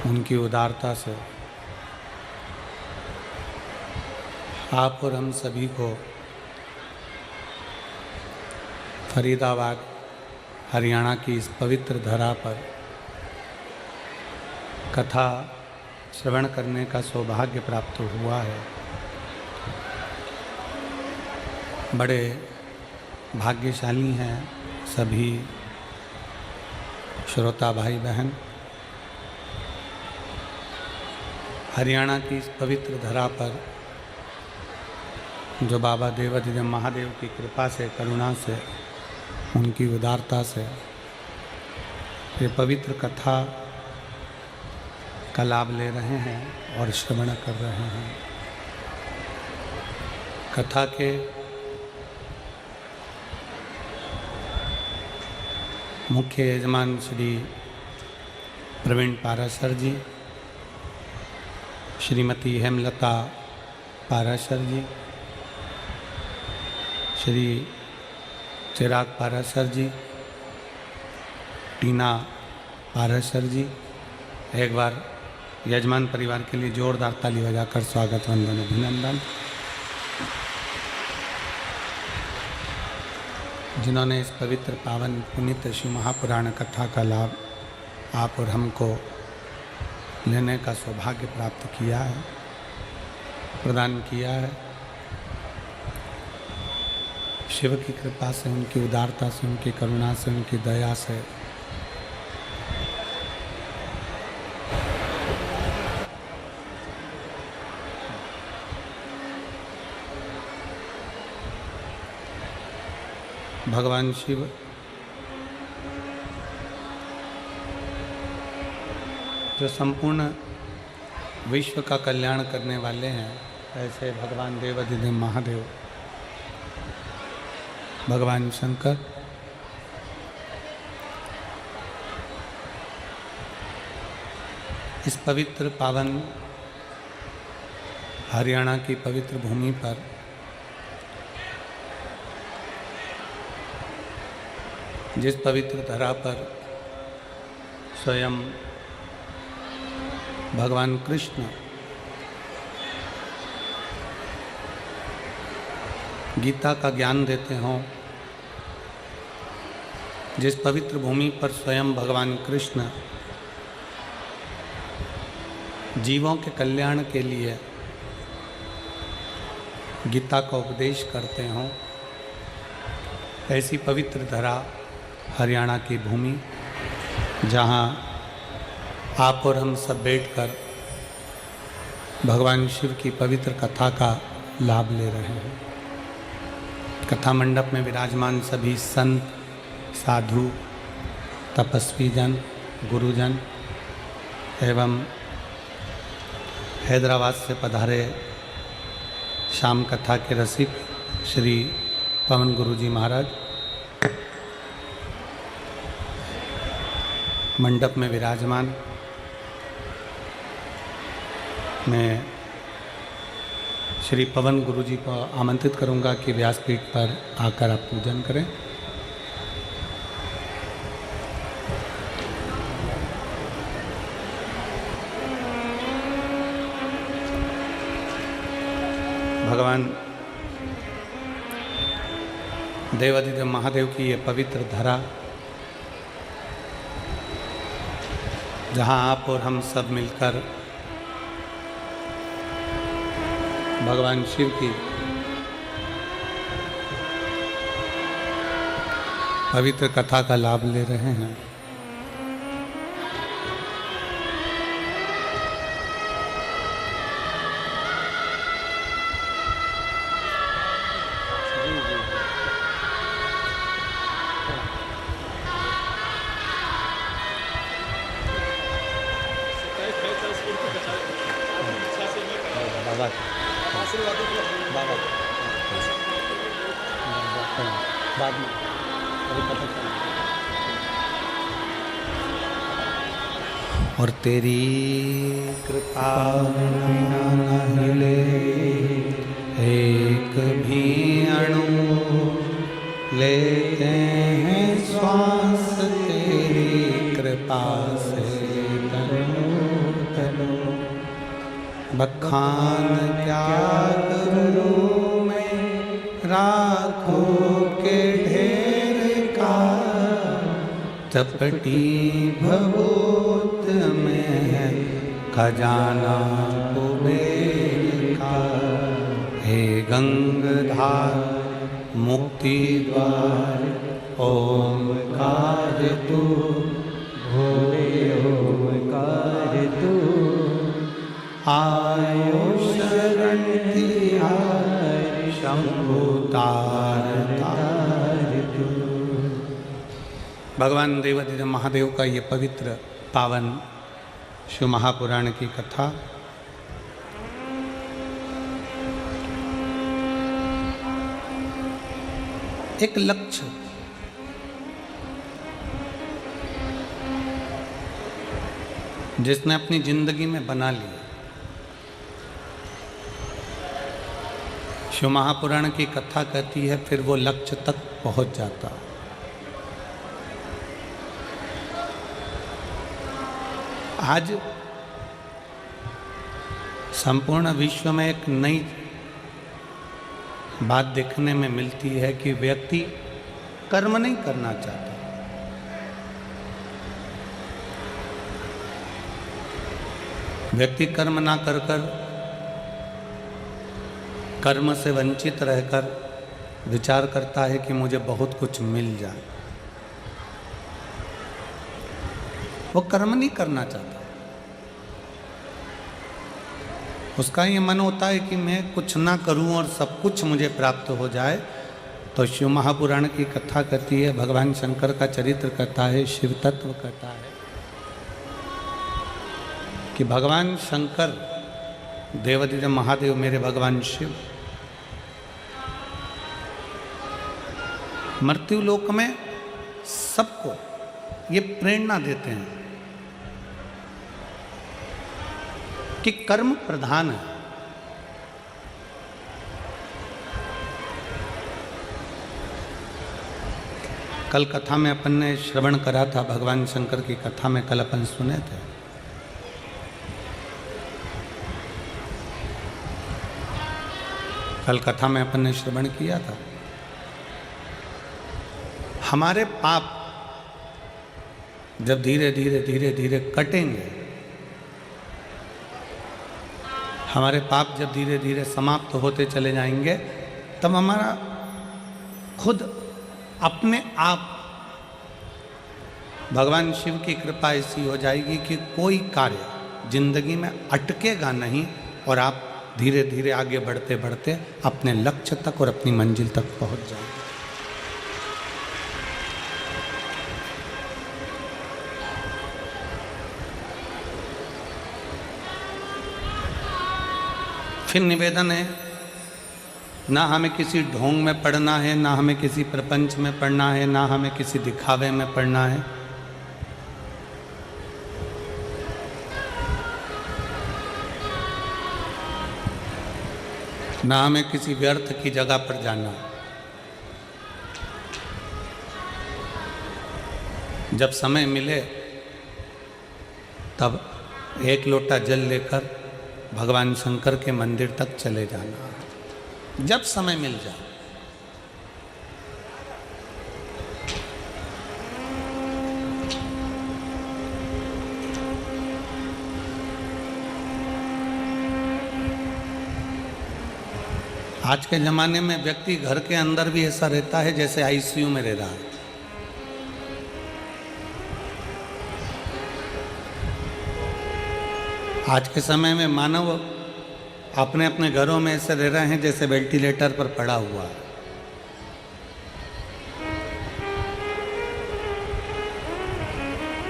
उनकी उदारता से आप और हम सभी को फरीदाबाद हरियाणा की इस पवित्र धरा पर कथा श्रवण करने का सौभाग्य प्राप्त हुआ है। बड़े भाग्यशाली हैं सभी श्रोता भाई बहन। हरियाणा की इस पवित्र धरा पर जो बाबा देवाधिदेव महादेव की कृपा से, करुणा से, उनकी उदारता से ये पवित्र कथा का लाभ ले रहे हैं और श्रवण कर रहे हैं। कथा के मुख्य यजमान श्री प्रवीण पाराशर जी, श्रीमती हेमलता पाराशर जी, श्री चिराग पाराशर जी, टीना पाराशर जी। एक बार यजमान परिवार के लिए जोरदार ताली बजाकर स्वागत, वंदन, अभिनंदन। जिन्होंने इस पवित्र पावन पुनीत शिव महापुराण कथा का लाभ आप और हमको लेने का सौभाग्य प्राप्त किया है, प्रदान किया है। शिव की कृपा से, उनकी उदारता से, उनकी करुणा से, उनकी दया से भगवान शिव जो संपूर्ण विश्व का कल्याण करने वाले हैं, ऐसे भगवान देवाधिदेव महादेव, भगवान शंकर इस पवित्र पावन हरियाणा की पवित्र भूमि पर जिस पवित्र धरा पर स्वयं भगवान कृष्ण गीता का ज्ञान देते हों, जिस पवित्र भूमि पर स्वयं भगवान कृष्ण जीवों के कल्याण के लिए गीता का उपदेश करते हों, ऐसी पवित्र धरा हरियाणा की भूमि, जहाँ आप और हम सब बैठकर भगवान शिव की पवित्र कथा का लाभ ले रहे हैं। कथा मंडप में विराजमान सभी संत, साधु, तपस्वी जन, गुरुजन एवं हैदराबाद से पधारे शाम कथा के रसिक श्री पवन गुरुजी महाराज, मंडप में विराजमान। मैं श्री पवन गुरुजी को आमंत्रित करूंगा कि व्यासपीठ पर आकर आप पूजन करें। भगवान देवाधिदेव महादेव की ये पवित्र धरा, जहाँ आप और हम सब मिलकर भगवान शिव की पवित्र कथा का लाभ ले रहे हैं। बाद में अभी पता चला। और तेरी कृपा बिना न हिले एक भी अणु, लेते हैं श्वास तेरी कृपा से। बखान क्या करूं मैं राखो के ढेर का, चपटी भभूत में है खजाना कुबेर का। हे गंगधार मुक्ति द्वार ओंकार तू, भोले ओंकार तू, आयो शरण तिहार शंभु तार तार तू। भगवान देवाधिदेव महादेव का ये पवित्र पावन शिव महापुराण की कथा एक लक्ष्य, जिसने अपनी जिंदगी में बना लिया। शिव महापुराण की कथा कहती है फिर वो लक्ष्य तक पहुंच जाता। आज संपूर्ण विश्व में एक नई बात देखने में मिलती है कि व्यक्ति कर्म नहीं करना चाहता। व्यक्ति कर्म ना कर कर, कर्म से वंचित रहकर विचार करता है कि मुझे बहुत कुछ मिल जाए। वो कर्म नहीं करना चाहता। उसका ये मन होता है कि मैं कुछ ना करूं और सब कुछ मुझे प्राप्त हो जाए। तो शिव महापुराण की कथा कहती है, भगवान शंकर का चरित्र कहता है, शिव तत्व कहता है कि भगवान शंकर देवाधिदेव महादेव मेरे भगवान शिव मृत्यु लोक में सबको ये प्रेरणा देते हैं कि कर्म प्रधान है। कल कथा में अपन ने श्रवण करा था, भगवान शंकर की कथा में कल अपन सुने थे। कल कथा में अपन ने श्रवण किया था, हमारे पाप जब धीरे धीरे धीरे धीरे कटेंगे, हमारे पाप जब धीरे धीरे समाप्त होते चले जाएंगे, तब हमारा खुद अपने आप भगवान शिव की कृपा ऐसी हो जाएगी कि कोई कार्य जिंदगी में अटकेगा नहीं और आप धीरे धीरे आगे बढ़ते बढ़ते अपने लक्ष्य तक और अपनी मंजिल तक पहुंच जाएंगे। फिर निवेदन है, ना हमें किसी ढोंग में पढ़ना है, ना हमें किसी प्रपंच में पढ़ना है, ना हमें किसी दिखावे में पढ़ना है। ना हमें किसी व्यर्थ की जगह पर जाना है। जब समय मिले तब एक लोटा जल लेकर भगवान शंकर के मंदिर तक चले जाना, जब समय मिल जाए। आज के ज़माने में व्यक्ति घर के अंदर भी ऐसा रहता है जैसे आईसीयू में रह रहा है। आज के समय में मानव अपने अपने घरों में ऐसे रह रहे हैं जैसे वेंटिलेटर पर पड़ा हुआ है।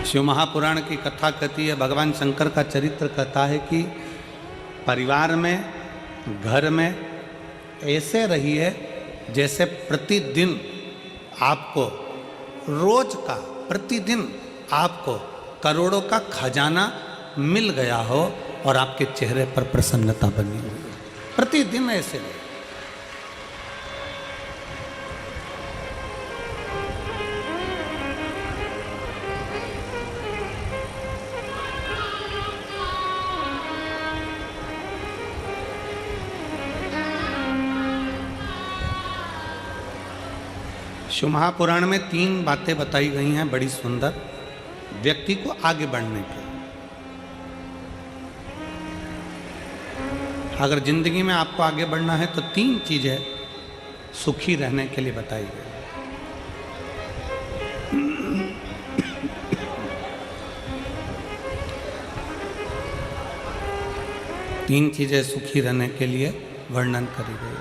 शिव महापुराण की कथा कहती है, भगवान शंकर का चरित्र कहता है कि परिवार में, घर में ऐसे रहिए जैसे प्रतिदिन आपको, रोज का प्रतिदिन आपको करोड़ों का खजाना मिल गया हो और आपके चेहरे पर प्रसन्नता बनी हुई है। प्रतिदिन ऐसे रहिए। शिव महापुराण में 3 बातें बताई गई हैं बड़ी सुंदर, व्यक्ति को आगे बढ़ने के। अगर जिंदगी में आपको आगे बढ़ना है तो 3 चीजें सुखी रहने के लिए बताई गई। तीन चीजें सुखी रहने के लिए वर्णन करी गई।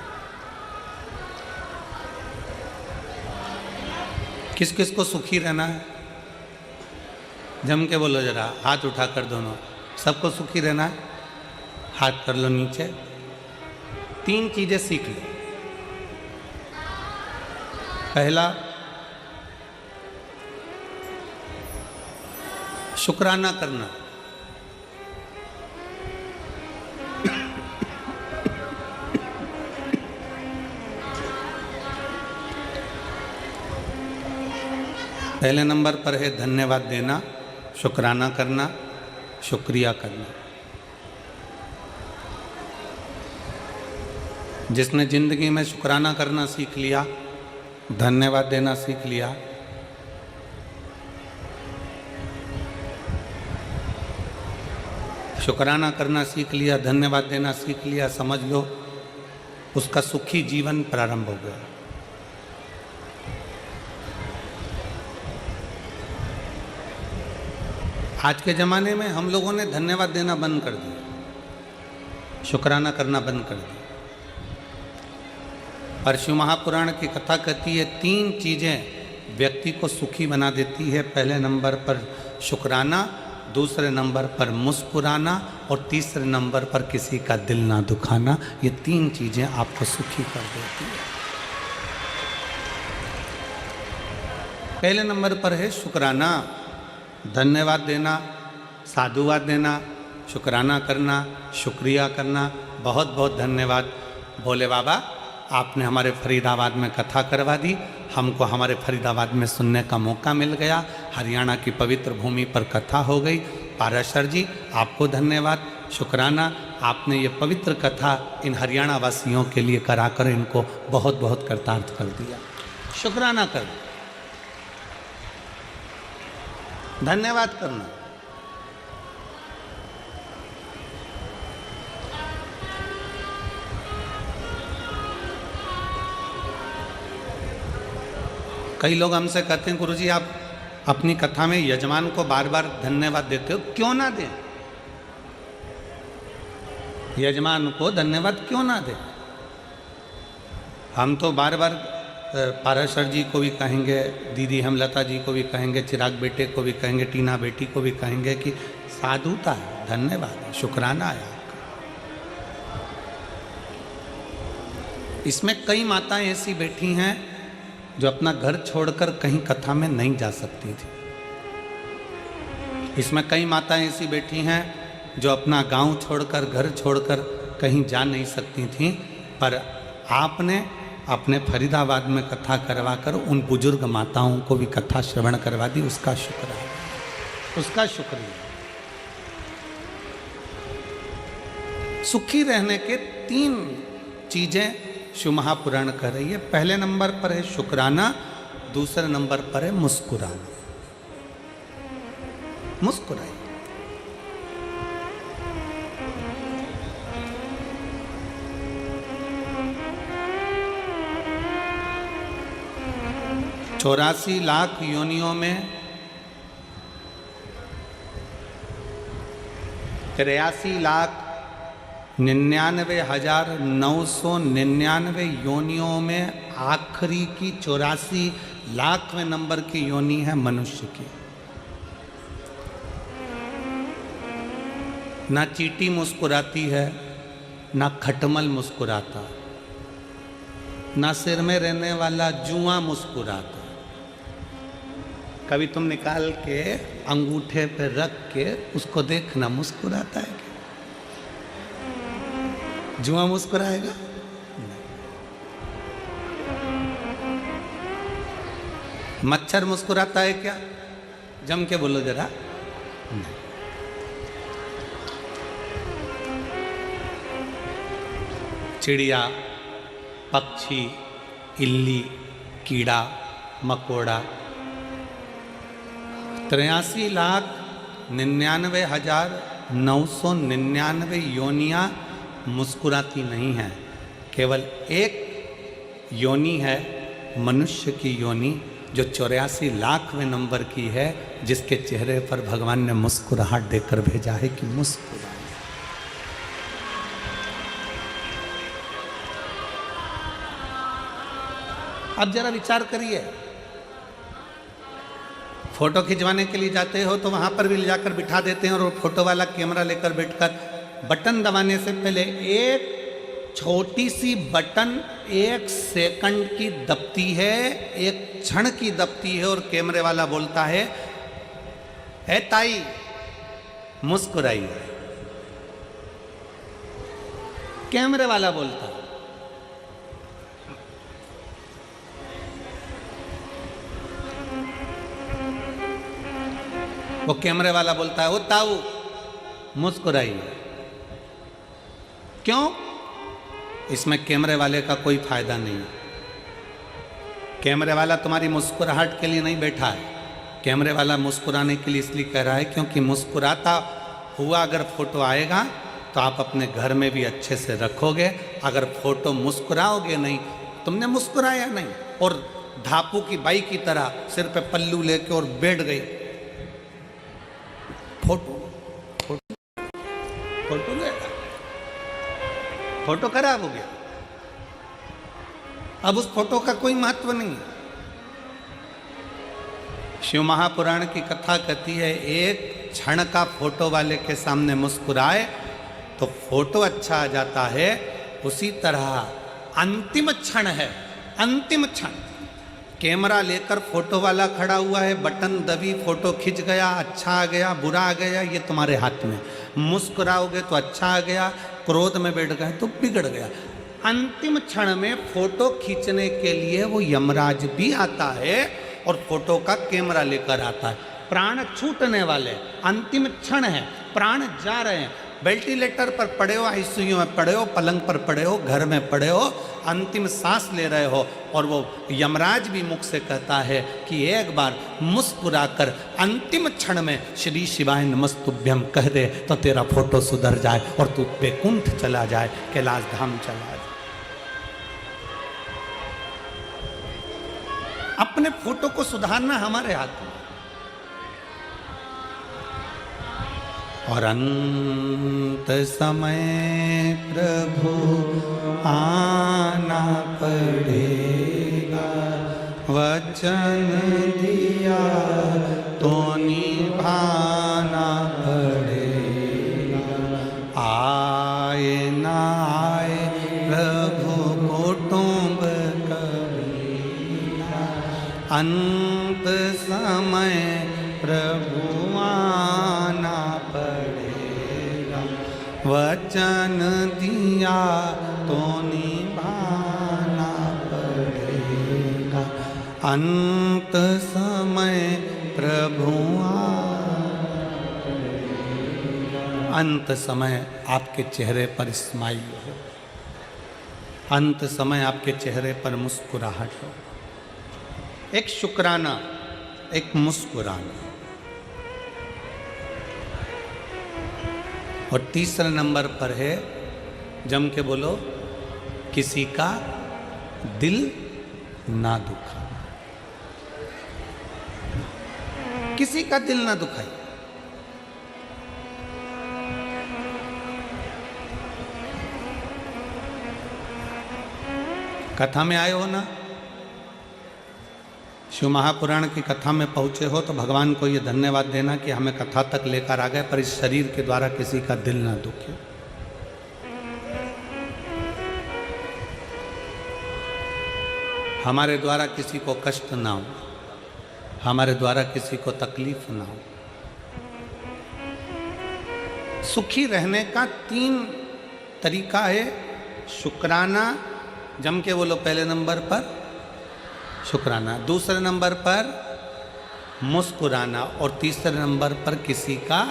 किस किस को सुखी रहना है? जम के बोलो जरा, हाथ उठाकर दोनों। सबको सुखी रहना है? हाथ कर लो नीचे। 3 चीजें सीख लो। पहला, शुक्राना करना। पहले नंबर पर है धन्यवाद देना, शुक्राना करना, शुक्रिया करना। जिसने जिंदगी में शुक्राना करना सीख लिया, धन्यवाद देना सीख लिया, शुक्राना करना सीख लिया, धन्यवाद देना सीख लिया, समझ लो उसका सुखी जीवन प्रारंभ हो गया। आज के ज़माने में हम लोगों ने धन्यवाद देना बंद कर दिया, शुक्राना करना बंद कर दिया। पर शिव महापुराण की कथा कहती है 3 चीज़ें व्यक्ति को सुखी बना देती है। पहले नंबर पर शुक्राना, दूसरे नंबर पर मुस्कुराना और तीसरे नंबर पर किसी का दिल ना दुखाना। ये 3 चीज़ें आपको सुखी कर देती है। पहले नंबर पर है शुक्राना, धन्यवाद देना, साधुवाद देना, शुक्राना करना, शुक्रिया करना। बहुत बहुत धन्यवाद भोले बाबा, आपने हमारे फरीदाबाद में कथा करवा दी, हमको हमारे फरीदाबाद में सुनने का मौका मिल गया। हरियाणा की पवित्र भूमि पर कथा हो गई। पाराशर जी आपको धन्यवाद, शुक्राना, आपने ये पवित्र कथा इन हरियाणा वासियों के लिए कराकर इनको बहुत बहुत कृतार्थ कर दिया। शुक्राना कर, धन्यवाद करना। कई लोग हमसे कहते हैं गुरुजी आप अपनी कथा में यजमान को बार बार धन्यवाद देते हो, क्यों ना दें? यजमान को धन्यवाद क्यों ना दें? हम तो बार बार पाराशर जी को भी कहेंगे, दीदी हेमलता जी को भी कहेंगे, चिराग बेटे को भी कहेंगे, टीना बेटी को भी कहेंगे कि साधुता है, धन्यवाद है, शुक्राना है आपका। इसमें कई माताएं ऐसी बैठी हैं जो अपना घर छोड़कर कहीं कथा में नहीं जा सकती थी। इसमें कई माताएं ऐसी बैठी हैं जो अपना गांव छोड़कर, घर छोड़कर कहीं जा नहीं सकती थीं, पर आपने अपने फरीदाबाद में कथा करवाकर उन बुजुर्ग माताओं को भी कथा श्रवण करवा दी। उसका शुक्र है, उसका शुक्रिया। सुखी रहने के 3 चीजें शिव महापुराण कर रही है। पहले नंबर पर है शुक्राना, दूसरे नंबर पर है मुस्कुराना। मुस्कुराइए। चौरासी लाख योनियों में 83,99,999 योनियों में आखिरी की 84 लाखवें नंबर की योनि है मनुष्य की। ना चींटी मुस्कुराती है, ना खटमल मुस्कुराता, ना सिर में रहने वाला जुआ मुस्कुराता। कभी तुम निकाल के अंगूठे पे रख के उसको देखना, मुस्कुराता है क्या? जुआ मुस्कुराएगा? मच्छर मुस्कुराता है क्या? जम के बोलो जरा। नहीं। चिड़िया, पक्षी, इल्ली, कीड़ा, मकोड़ा। 83,99,999 योनियाँ मुस्कुराती नहीं हैं। केवल एक योनि है मनुष्य की योनि जो 84,00,000वें नंबर की है, जिसके चेहरे पर भगवान ने मुस्कुराहट देकर भेजा है कि मुस्कुराए। अब जरा विचार करिए, फोटो खिंचवाने के लिए जाते हो तो वहां पर भी ले जाकर बिठा देते हैं और फोटो वाला कैमरा लेकर बैठकर बटन दबाने से पहले एक छोटी सी बटन 1 सेकंड की दबती है, एक क्षण की दबती है और कैमरे वाला बोलता है, ए ताई मुस्कुराइए। कैमरे वाला बोलता है। वो कैमरे वाला बोलता है, ओ ताऊ मुस्कुराइए। क्यों? इसमें कैमरे वाले का कोई फायदा नहीं। कैमरे वाला तुम्हारी मुस्कुराहट के लिए नहीं बैठा है। कैमरे वाला मुस्कुराने के लिए इसलिए कह रहा है क्योंकि मुस्कुराता हुआ अगर फोटो आएगा तो आप अपने घर में भी अच्छे से रखोगे। अगर फोटो मुस्कुराओगे नहीं, तुमने मुस्कुराया नहीं और धापू की बाई की तरह सिर पे पल्लू लेके और बैठ गई, फोटो फोटो फोटो लेगा, फोटो खराब हो गया। अब उस फोटो का कोई महत्व नहीं है। शिव महापुराण की कथा कहती है, एक क्षण का फोटो वाले के सामने मुस्कुराए तो फोटो अच्छा आ जाता है। उसी तरह अंतिम क्षण है, अंतिम क्षण। कैमरा लेकर फोटो वाला खड़ा हुआ है, बटन दबी, फोटो खिंच गया, अच्छा आ गया, बुरा आ गया, ये तुम्हारे हाथ में। मुस्कुराओगे तो अच्छा आ गया, क्रोध में बैठ गए तो बिगड़ गया। अंतिम क्षण में फोटो खींचने के लिए वो यमराज भी आता है और फोटो का कैमरा लेकर आता है। प्राण छूटने वाले, अंतिम क्षण है, प्राण जा रहे हैं। वेंटिलेटर पर पड़े हो, आईसीयू में पड़े हो, पलंग पर पड़े हो, घर में पड़े हो, अंतिम सांस ले रहे हो और वो यमराज भी मुख से कहता है कि एक बार मुस्कुराकर अंतिम क्षण में श्री शिवाय नमस्तुभ्यम कह दे तो तेरा फोटो सुधर जाए और तू बैकुंठ चला जाए, कैलाश धाम चला जाए। अपने फोटो को सुधारना हमारे हाथ में। और अंत समय प्रभु आना पड़ेगा, वचन दिया तो निभाना पड़ेगा। आए ना आए प्रभु कुटुंब कबीरा, अंत समय प्रभु आना पड़ेगा, वचन दिया तो निभाना पड़ेगा। अंत समय प्रभु अंत समय आपके चेहरे पर स्माइल हो, अंत समय आपके चेहरे पर मुस्कुराहट हो, एक शुक्राना, एक मुस्कुराना। और तीसरे नंबर पर है, जम के बोलो, किसी का दिल ना दुखाना, किसी का दिल ना दुखाए। कथा में आए हो ना, शिव महापुराण की कथा में पहुंचे हो तो भगवान को ये धन्यवाद देना कि हमें कथा तक लेकर आ गए, पर इस शरीर के द्वारा किसी का दिल ना दुखे। हमारे द्वारा किसी को कष्ट ना हो, हमारे द्वारा किसी को तकलीफ ना हो। सुखी रहने का 3 तरीका है। शुक्राना, जम के बोलो पहले नंबर पर शुक्राना, दूसरे नंबर पर मुस्कुराना और तीसरे नंबर पर किसी का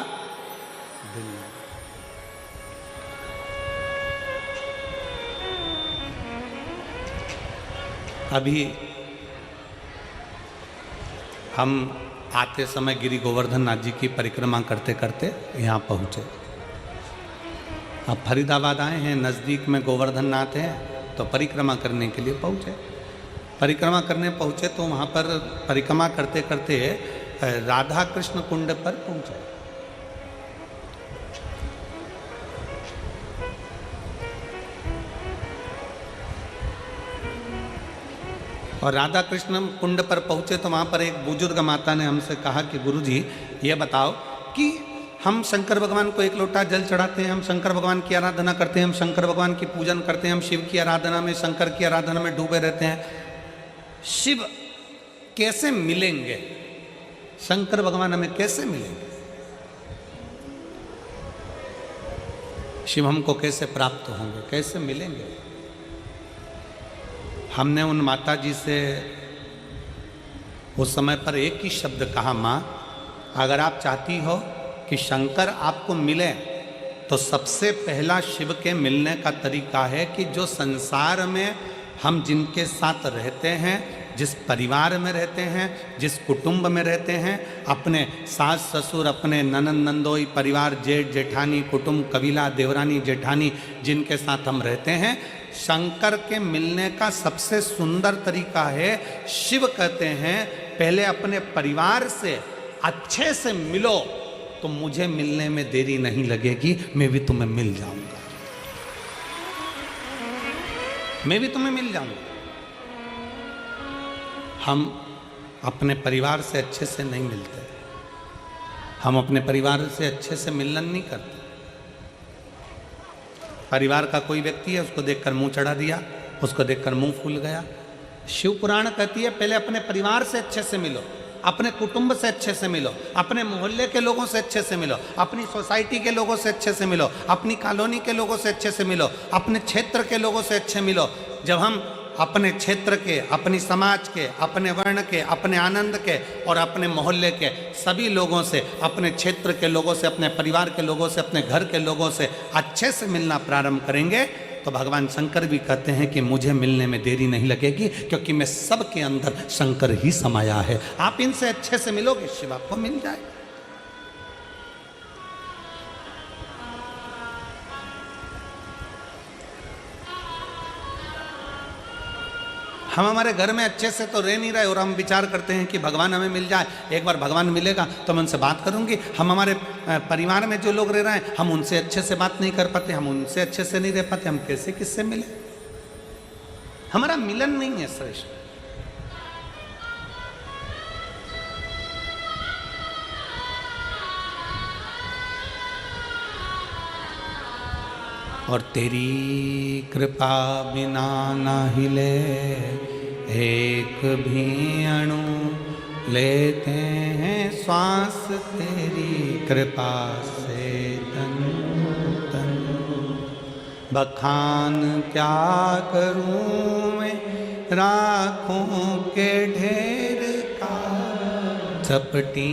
दिल। अभी हम आते समय गिरि गोवर्धन नाथ जी की परिक्रमा करते करते यहाँ पहुँचे। अब फरीदाबाद आए हैं, नज़दीक में गोवर्धन नाथ है, तो परिक्रमा करने के लिए पहुँचे। परिक्रमा करने पहुँचे तो वहाँ पर परिक्रमा करते करते राधा कृष्ण कुंड पर पहुँचे। और राधा कृष्ण कुंड पर पहुँचे तो वहाँ पर एक बुजुर्ग माता ने हमसे कहा कि गुरुजी ये बताओ कि हम शंकर भगवान को एक लोटा जल चढ़ाते हैं, हम शंकर भगवान की आराधना करते हैं, हम शंकर भगवान की पूजन करते हैं, हम शिव की आराधना में, शंकर की आराधना में डूबे रहते हैं। शिव कैसे मिलेंगे? शंकर भगवान हमें कैसे मिलेंगे? शिव हमको कैसे प्राप्त होंगे, कैसे मिलेंगे? हमने उन माता जी से उस समय पर एक ही शब्द कहा, माँ अगर आप चाहती हो कि शंकर आपको मिले तो सबसे पहला शिव के मिलने का तरीका है कि जो संसार में हम जिनके साथ रहते हैं, जिस परिवार में रहते हैं, जिस कुटुंब में रहते हैं, अपने सास ससुर, अपने ननंद नंदोई, परिवार, जेठ जेठानी, कुटुंब, कबीला, देवरानी जेठानी, जिनके साथ हम रहते हैं, शंकर के मिलने का सबसे सुंदर तरीका है, शिव कहते हैं पहले अपने परिवार से अच्छे से मिलो तो मुझे मिलने में देरी नहीं लगेगी, मैं भी तुम्हें मिल जाऊंगा, मैं भी तुम्हें मिल जाऊंगा। हम अपने परिवार से अच्छे से नहीं मिलते, हम अपने परिवार से अच्छे से मिलन नहीं करते। परिवार का कोई व्यक्ति है, उसको देखकर मुंह चढ़ा दिया, उसको देखकर मुंह फूल गया। शिव पुराण कहती है पहले अपने परिवार से अच्छे से मिलो, अपने कुटुंब से अच्छे से मिलो, अपने मोहल्ले के लोगों से अच्छे से मिलो, अपनी सोसाइटी के लोगों से अच्छे से मिलो, अपनी कॉलोनी के लोगों से अच्छे से मिलो, अपने क्षेत्र के लोगों से अच्छे मिलो। जब हम अपने क्षेत्र के, अपनी समाज के, अपने वर्ण के, अपने आनंद के और अपने मोहल्ले के सभी लोगों से, अपने क्षेत्र के लोगों से, अपने परिवार के लोगों से, अपने घर के लोगों से अच्छे से मिलना प्रारंभ करेंगे तो भगवान शंकर भी कहते हैं कि मुझे मिलने में देरी नहीं लगेगी, क्योंकि मैं सबके अंदर शंकर ही समाया है। आप इनसे अच्छे से मिलोगे, शिव आपको मिल जाए। हम हमारे घर में अच्छे से तो रह नहीं रहे और हम विचार करते हैं कि भगवान हमें मिल जाए, एक बार भगवान मिलेगा तो मैं उनसे बात करूंगी। हम हमारे परिवार में जो लोग रह रहे हैं, हम उनसे अच्छे से बात नहीं कर पाते, हम उनसे अच्छे से नहीं रह पाते, हम कैसे किससे मिले? हमारा मिलन नहीं है श्रेष्ठ। और तेरी कृपा बिना ना हिले एक भी अणु, लेते हैं श्वास तेरी कृपा से तन तन। बखान क्या करूं मैं राखों के ढेर का, चपटी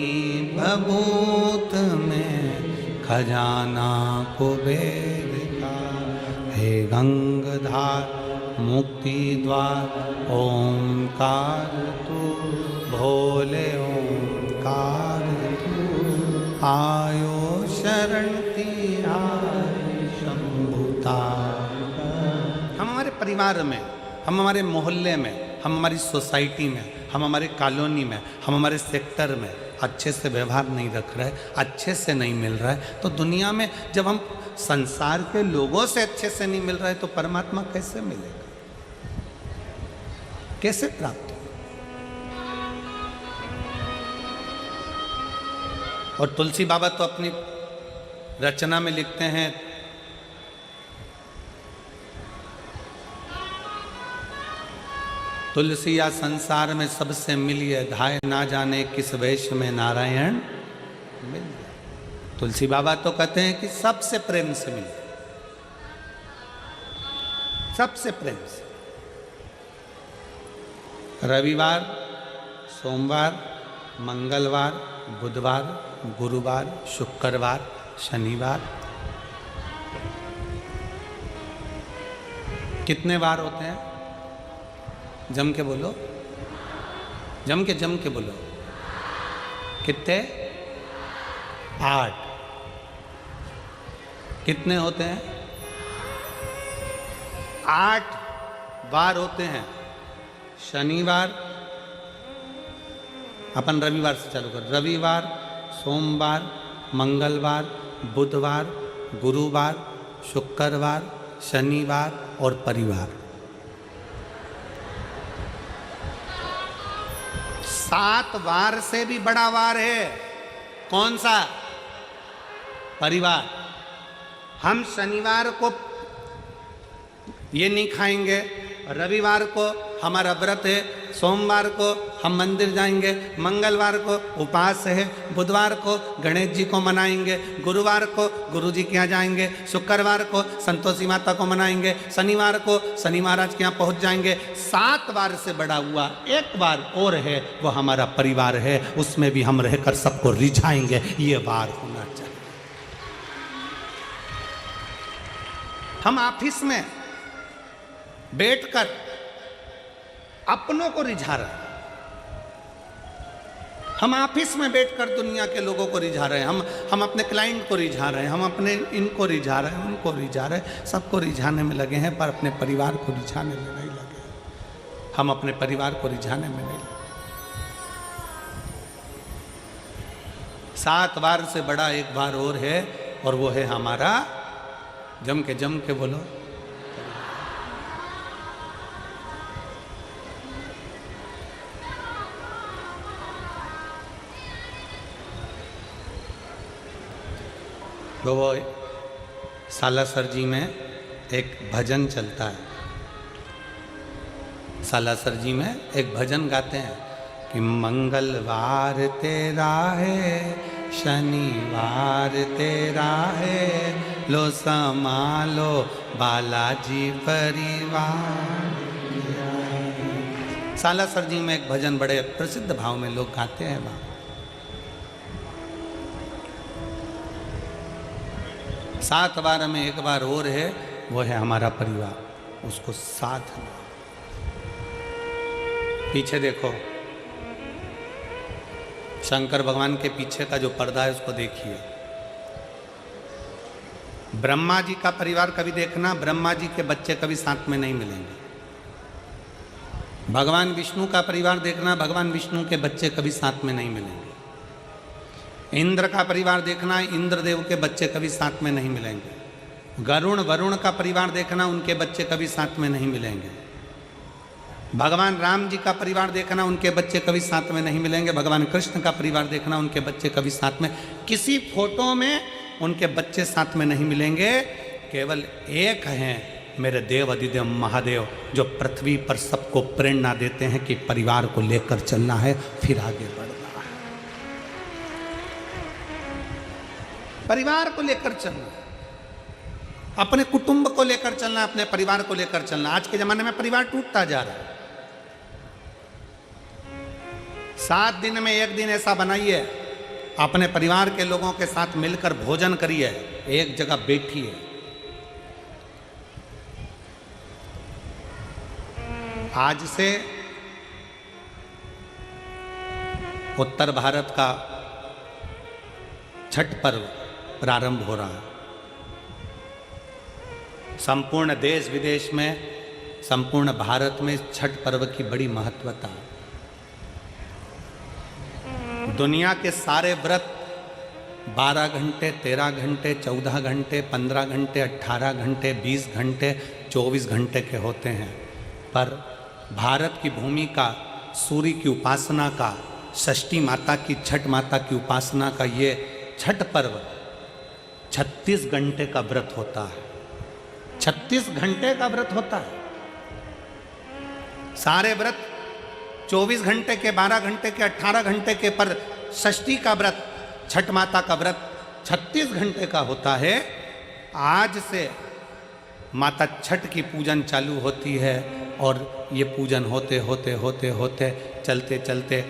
भभूत में खजाना कुबेर का। हे गंगधार मुक्ति द्वार ओंकार तू, भोले ओंकार तू, आयो शरण तिहारी शंभुता। हम हमारे परिवार में, हम हमारे मोहल्ले में, हम हमारी सोसाइटी में, हम हमारे कॉलोनी में, हम हमारे सेक्टर में अच्छे से व्यवहार नहीं रख रहे, अच्छे से नहीं मिल रहा है, तो दुनिया में जब हम संसार के लोगों से अच्छे से नहीं मिल रहे तो परमात्मा कैसे मिलेगा, कैसे प्राप्त होगा? और तुलसी बाबा तो अपनी रचना में लिखते हैं, तुलसी या संसार में सबसे मिलिए, धाय ना जाने किस वेश में नारायण मिल गया। तुलसी बाबा तो कहते हैं कि सबसे प्रेम से मिलिए, सबसे प्रेम से। रविवार, सोमवार, मंगलवार, बुधवार, गुरुवार, शुक्रवार, शनिवार, कितने बार होते हैं? जम के बोलो, जम के बोलो। कितने? 8। कितने होते हैं? 8 वार होते हैं। शनिवार, अपन रविवार से चालू कर, रविवार, सोमवार, मंगलवार, बुधवार, गुरुवार, शुक्रवार, शनिवार और परिवार। 7 वार से भी बड़ा वार है। कौन सा? परिवार। हम शनिवार को ये नहीं खाएंगे, रविवार को हमारा व्रत है, सोमवार को हम मंदिर जाएंगे, मंगलवार को उपास है, बुधवार को गणेश जी को मनाएंगे, गुरुवार को गुरु जी के यहाँ जाएंगे, शुक्रवार को संतोषी माता को मनाएंगे, शनिवार को शनि महाराज के यहाँ पहुँच जाएंगे। 7 वार से बड़ा हुआ एक वार और है, वो हमारा परिवार है। उसमें भी हम रहकर सबको रिझाएंगे। ये वार होना चाहिए। हम ऑफिस में बैठकर अपनों को रिझा रहे हैं। हम ऑफिस में बैठकर दुनिया के लोगों को रिझा रहे हैं। हम अपने क्लाइंट को रिझा रहे हैं, हम अपने इनको रिझा रहे हैं, उनको रिझा रहे हैं, सबको रिझाने में लगे हैं, पर अपने परिवार को रिझाने में नहीं लगे। हम अपने परिवार को रिझाने में नहीं लगे। 7 वार से बड़ा एक वार और है, और वो है हमारा, जम के बोलो, तो वो सालासर जी में एक भजन चलता है। सालासर जी में एक भजन गाते हैं कि मंगलवार तेरा है, शनिवार तेरा है, लो संभालो बालाजी परिवार। सालासर जी में एक भजन बड़े प्रसिद्ध भाव में लोग गाते हैं। वहाँ 7 वार में एक बार और है, वो है हमारा परिवार, उसको साथ में। पीछे देखो, शंकर भगवान के पीछे का जो पर्दा है उसको देखिए। ब्रह्मा जी का परिवार कभी देखना, ब्रह्मा जी के बच्चे कभी साथ में नहीं मिलेंगे। भगवान विष्णु का परिवार देखना, भगवान विष्णु के बच्चे कभी साथ में नहीं मिलेंगे। इंद्र का परिवार देखना, इंद्रदेव के बच्चे कभी साथ में नहीं मिलेंगे। गरुण वरुण का परिवार देखना, उनके बच्चे कभी साथ में नहीं मिलेंगे। भगवान राम जी का परिवार देखना, उनके बच्चे कभी साथ में नहीं मिलेंगे। भगवान कृष्ण का परिवार देखना, उनके बच्चे कभी साथ में, किसी फोटो में उनके बच्चे साथ में नहीं मिलेंगे। केवल एक हैं मेरे देव अधिदेव महादेव, जो पृथ्वी पर सबको प्रेरणा देते हैं कि परिवार को लेकर चलना है, फिर आगे बढ़ना है। परिवार को लेकर चलना, अपने कुटुंब को लेकर चलना, अपने परिवार को लेकर चलना। आज के जमाने में परिवार टूटता जा रहा है। 7 दिन में एक दिन ऐसा बनाइए, अपने परिवार के लोगों के साथ मिलकर भोजन करिए, एक जगह बैठिए। आज से उत्तर भारत का छठ पर्व प्रारंभ हो रहा है। संपूर्ण देश विदेश में, संपूर्ण भारत में छठ पर्व की बड़ी महत्वता है। दुनिया के सारे व्रत 12 घंटे, 13 घंटे, 14 घंटे, 15 घंटे, 18 घंटे, 20 घंटे, 24 घंटे के होते हैं, पर भारत की भूमि का, सूर्य की उपासना का, षष्ठी माता की, छठ माता की उपासना का ये छठ पर्व 36 घंटे का व्रत होता है। 36 घंटे का व्रत होता है। सारे व्रत 24 घंटे के, 12 घंटे के, 18 घंटे के, पर षष्ठी का व्रत, छठ माता का व्रत 36 घंटे का होता है। आज से माता छठ की पूजन चालू होती है, और ये पूजन होते होते होते होते चलते चलते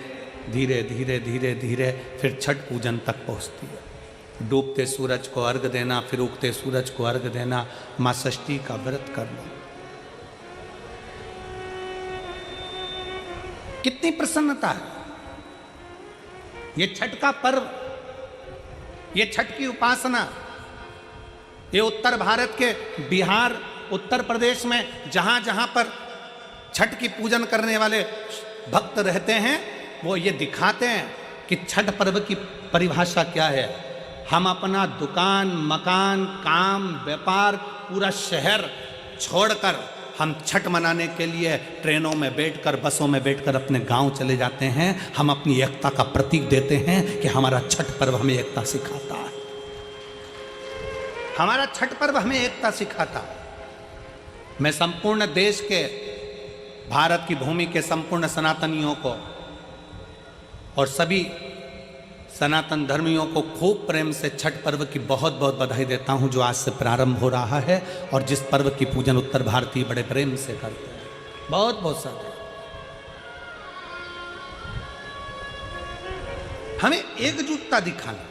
धीरे धीरे धीरे धीरे फिर छठ पूजन तक पहुँचती है। डूबते सूरज को अर्घ देना, फिर उगते सूरज को अर्घ देना, माँ षष्ठी का व्रत करना। कितनी प्रसन्नता है। ये छठ का पर्व, ये छठ की उपासना, ये उत्तर भारत के बिहार, उत्तर प्रदेश में जहां जहां पर छठ की पूजन करने वाले भक्त रहते हैं, वो ये दिखाते हैं कि छठ पर्व की परिभाषा क्या है। हम अपना दुकान, मकान, काम, व्यापार, पूरा शहर छोड़कर हम छठ मनाने के लिए ट्रेनों में बैठकर, बसों में बैठकर अपने गांव चले जाते हैं। हम अपनी एकता का प्रतीक देते हैं कि हमारा छठ पर्व हमें एकता सिखाता है। हमारा छठ पर्व हमें एकता सिखाता है। मैं संपूर्ण देश के, भारत की भूमि के संपूर्ण सनातनियों को और सभी सनातन धर्मियों को खूब प्रेम से छठ पर्व की बहुत बहुत बधाई देता हूं, जो आज से प्रारंभ हो रहा है और जिस पर्व की पूजन उत्तर भारतीय बड़े प्रेम से करते हैं। बहुत बहुत सारे हमें एकजुटता दिखाना।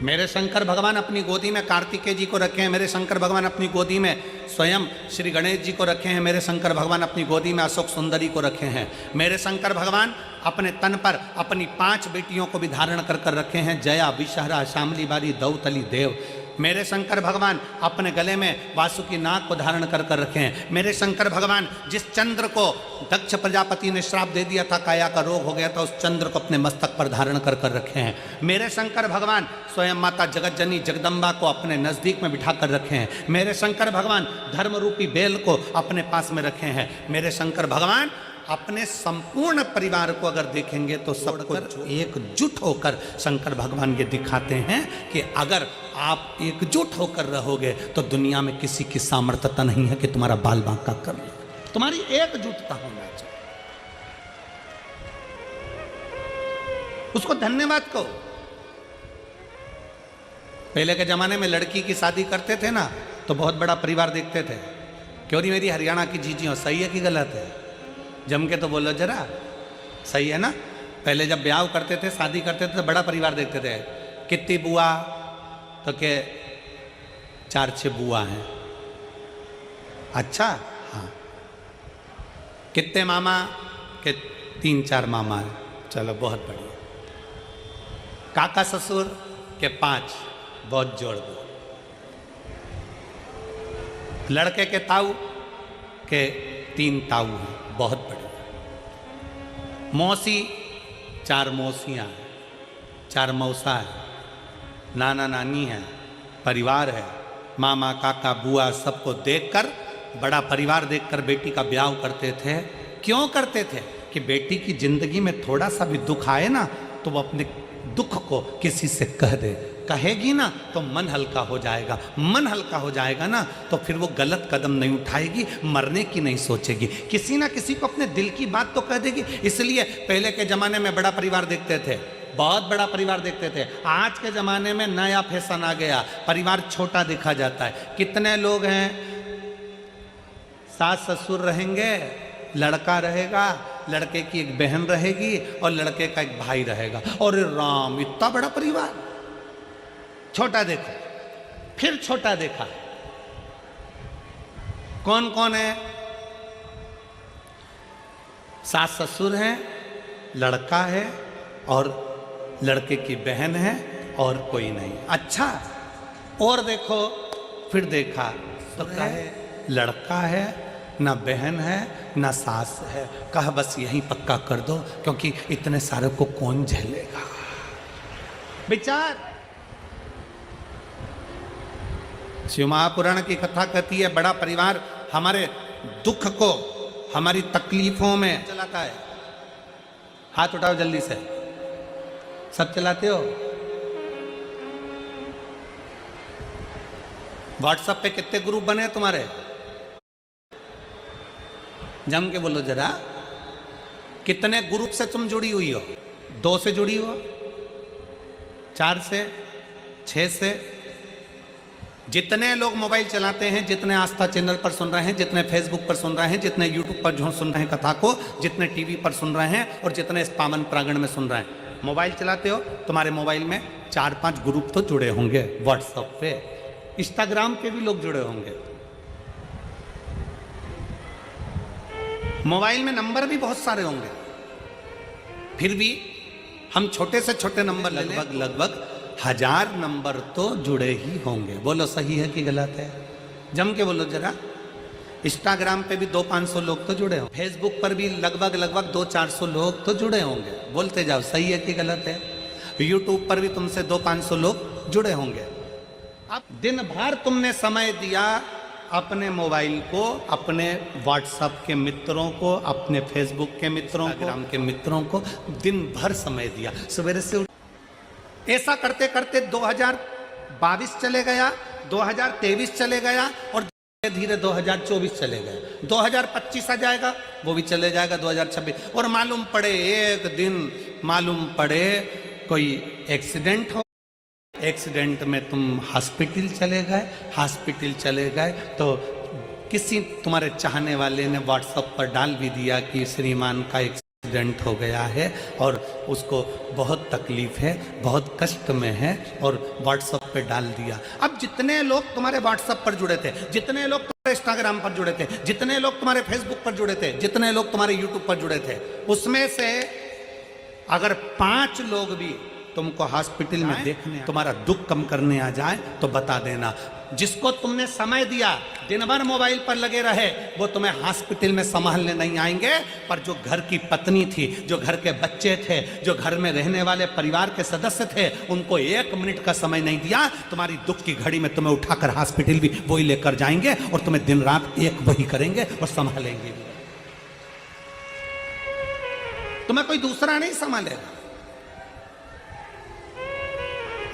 मेरे शंकर भगवान अपनी गोदी में कार्तिकेय जी को रखे हैं, मेरे शंकर भगवान अपनी गोदी में स्वयं श्री गणेश जी को रखे हैं, मेरे शंकर भगवान अपनी गोदी में अशोक सुंदरी को रखे हैं, मेरे शंकर भगवान अपने तन पर अपनी 5 बेटियों को भी धारण कर कर रखे हैं, जया, विषहरा, शामली बारी, दौतली, देव। मेरे शंकर भगवान अपने गले में वासुकी नाग को धारण कर कर रखे हैं। मेरे शंकर भगवान जिस चंद्र को दक्ष प्रजापति ने श्राप दे दिया था, काया का रोग हो गया था, उस चंद्र को अपने मस्तक पर धारण कर कर रखे हैं। मेरे शंकर भगवान स्वयं माता जगतजनी जगदम्बा को अपने नजदीक में बिठा कर रखे हैं। मेरे शंकर भगवान धर्म रूपी बेल को अपने पास में रखे हैं। मेरे शंकर भगवान अपने संपूर्ण परिवार को अगर देखेंगे तो सबको एकजुट होकर शंकर भगवान ये दिखाते हैं कि अगर आप एकजुट होकर रहोगे तो दुनिया में किसी की सामर्थ्यता नहीं है कि तुम्हारा बाल बांका कर ले। तुम्हारी एकजुटता होना चाहिए। उसको धन्यवाद कहो। पहले के जमाने में लड़की की शादी करते थे ना तो बहुत बड़ा परिवार देखते थे। क्यों नहीं मेरी हरियाणा की जीजी हो, सही है कि गलत है? जम के तो बोलो जरा, सही है ना? पहले जब ब्याह करते थे, शादी करते थे तो बड़ा परिवार देखते थे। कितनी बुआ? तो के 4-6 बुआ हैं। अच्छा, हाँ। कितने मामा? के 3-4 मामा हैं। चलो बहुत बढ़िया। काका ससुर? के 5, बहुत जोड़ दो। लड़के के ताऊ? के 3 ताऊ हैं, बहुत बढ़िया। मौसी? 4 मौसियाँ हैं, 4 मौसा है, नाना नानी है, परिवार है, मामा, काका, बुआ, सबको देखकर, बड़ा परिवार देखकर बेटी का ब्याह करते थे। क्यों करते थे? कि बेटी की जिंदगी में थोड़ा सा भी दुख आए ना तो वो अपने दुख को किसी से कह दे। कहेगी ना तो मन हल्का हो जाएगा। मन हल्का हो जाएगा ना तो फिर वो गलत कदम नहीं उठाएगी, मरने की नहीं सोचेगी, किसी ना किसी को अपने दिल की बात तो कह देगी। इसलिए पहले के ज़माने में बड़ा परिवार देखते थे, बहुत बड़ा परिवार देखते थे। आज के ज़माने में नया फैशन आ गया, परिवार छोटा देखा जाता है। कितने लोग हैं? सास ससुर रहेंगे, लड़का रहेगा, लड़के की एक बहन रहेगी और लड़के का एक भाई रहेगा। और राम, इतना बड़ा परिवार! छोटा देखो, फिर छोटा देखा। कौन कौन है? सास ससुर हैं, लड़का है और लड़के की बहन है और कोई नहीं। अच्छा, और देखो, फिर देखा तो क्या है? लड़का है, ना बहन है, ना सास है। कहा बस यही पक्का कर दो, क्योंकि इतने सारे को कौन झेलेगा। विचार। शिव महापुराण की कथा कहती है बड़ा परिवार हमारे दुख को, हमारी तकलीफों में चलाता है। हाथ उठाओ जल्दी से। सब चलाते हो? व्हाट्सएप पे कितने ग्रुप बने तुम्हारे? जम के बोलो जरा, कितने ग्रुप से तुम जुड़ी हुई हो? 2 से जुड़ी हो? 4 से? 6 से? जितने लोग मोबाइल चलाते हैं, जितने आस्था चैनल पर सुन रहे हैं, जितने फेसबुक पर सुन रहे हैं, जितने यूट्यूब पर जो सुन रहे हैं कथा को, जितने टीवी पर सुन रहे हैं और जितने इस पावन प्रांगण में सुन रहे हैं, मोबाइल चलाते हो, तुम्हारे मोबाइल में 4-5 ग्रुप तो जुड़े होंगे। व्हाट्सएप पे, इंस्टाग्राम पे भी लोग जुड़े होंगे। मोबाइल में नंबर भी बहुत सारे होंगे। फिर भी हम छोटे से छोटे नंबर लगभग 1000 नंबर तो जुड़े ही होंगे। बोलो सही है कि गलत है? जम के बोलो जरा। इंस्टाग्राम पे भी 200-500 लोग तो जुड़े होंगे, फेसबुक पर भी लगभग 200-400 लोग तो जुड़े होंगे। बोलते जाओ सही है कि गलत है? यूट्यूब पर भी तुमसे 200-500 लोग जुड़े होंगे। अब दिन भर तुमने समय दिया अपने मोबाइल को, अपने व्हाट्सएप के मित्रों को, अपने फेसबुक के मित्रों को, इंस्टाग्राम के मित्रों को दिन भर समय दिया। सवेरे से ऐसा करते करते 2022 चले गया, 2023 चले गया और धीरे धीरे 2024 चले गए। 2025 आ जाएगा, वो भी चले जाएगा 2026। और मालूम पड़े एक दिन कोई एक्सीडेंट हो, एक्सीडेंट में तुम हॉस्पिटल चले गए तो किसी तुम्हारे चाहने वाले ने व्हाट्सएप पर डाल भी दिया कि श्रीमान का एक्सीडेंट हो गया है और उसको बहुत तकलीफ है, बहुत कष्ट में है, और व्हाट्सएप पे डाल दिया। अब जितने लोग तुम्हारे व्हाट्सएप पर जुड़े थे, जितने लोग तुम्हारे इंस्टाग्राम पर जुड़े थे, जितने लोग तुम्हारे फेसबुक पर जुड़े थे, जितने लोग तुम्हारे यूट्यूब पर जुड़े थे, उसमें से अगर 5 लोग भी तुमको हॉस्पिटल में देखने, तुम्हारा दुख कम करने आ जाए तो बता देना। जिसको तुमने समय दिया, दिन भर मोबाइल पर लगे रहे, वो तुम्हें हॉस्पिटल में संभालने नहीं आएंगे। पर जो घर की पत्नी थी, जो घर के बच्चे थे, जो घर में रहने वाले परिवार के सदस्य थे, उनको 1 मिनट का समय नहीं दिया, तुम्हारी दुख की घड़ी में तुम्हें उठाकर हॉस्पिटल भी वही लेकर जाएंगे और तुम्हें दिन रात एक वही करेंगे और संभालेंगे। तुम्हें कोई दूसरा नहीं संभालेगा।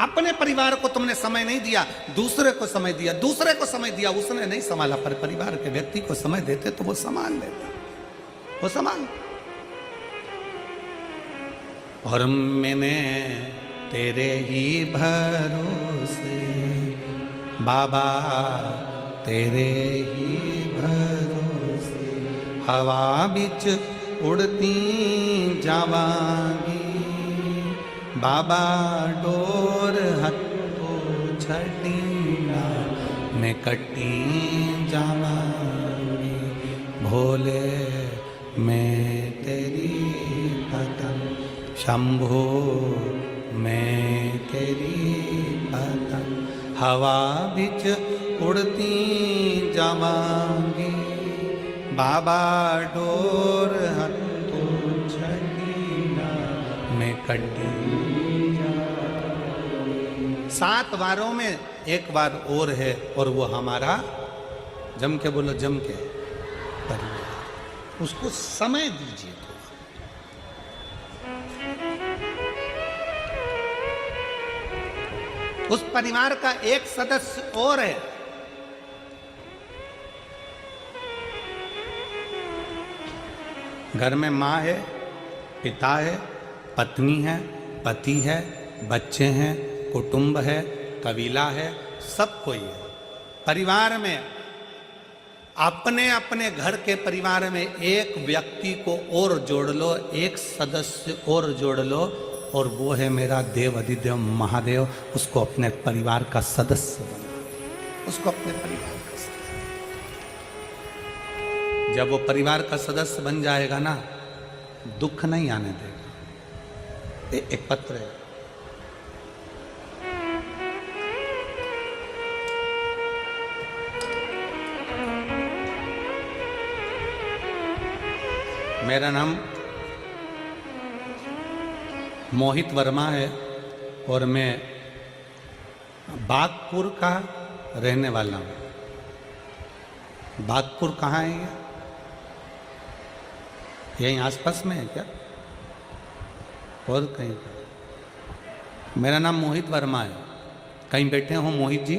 अपने परिवार को तुमने समय नहीं दिया, दूसरे को समय दिया, उसने नहीं संभाला। पर परिवार के व्यक्ति को समय देते तो वो संभाल लेता, वो संभाल। और मैंने तेरे ही भरोसे बाबा, तेरे ही भरोसे हवा बिच उड़ती जावांगी बाबा, डोर हथो छड़ीना मैं कटी जावांगी भोले, मैं तेरी पतंग शंभो, मैं तेरी पतंग हवा बिच उड़ती जावांगी बाबा, डोर हथो छड़ीना मैं कटी। 7 वारों में एक बार और है, और वो हमारा, जम के बोलो, जम के परिवार। उसको समय दीजिए। तो उस परिवार का एक सदस्य और है। घर में माँ है, पिता है, पत्नी है, पति है, बच्चे हैं, कुटुंब है, कबीला है, सब कोई है। परिवार में, अपने अपने घर के परिवार में एक व्यक्ति को और जोड़ लो, एक सदस्य और जोड़ लो, और वो है मेरा देव अधिदेव महादेव। उसको अपने परिवार का सदस्य बना, उसको अपने परिवार का सदस्य। जब वो परिवार का सदस्य बन जाएगा ना, दुख नहीं आने देगा। एक पत्र है, मेरा नाम मोहित वर्मा है और मैं बागपुर का रहने वाला हूँ। बागपुर कहाँ है ये? यहीं आसपास में है क्या और कहीं? मेरा नाम मोहित वर्मा है। कहीं बैठे हो मोहित जी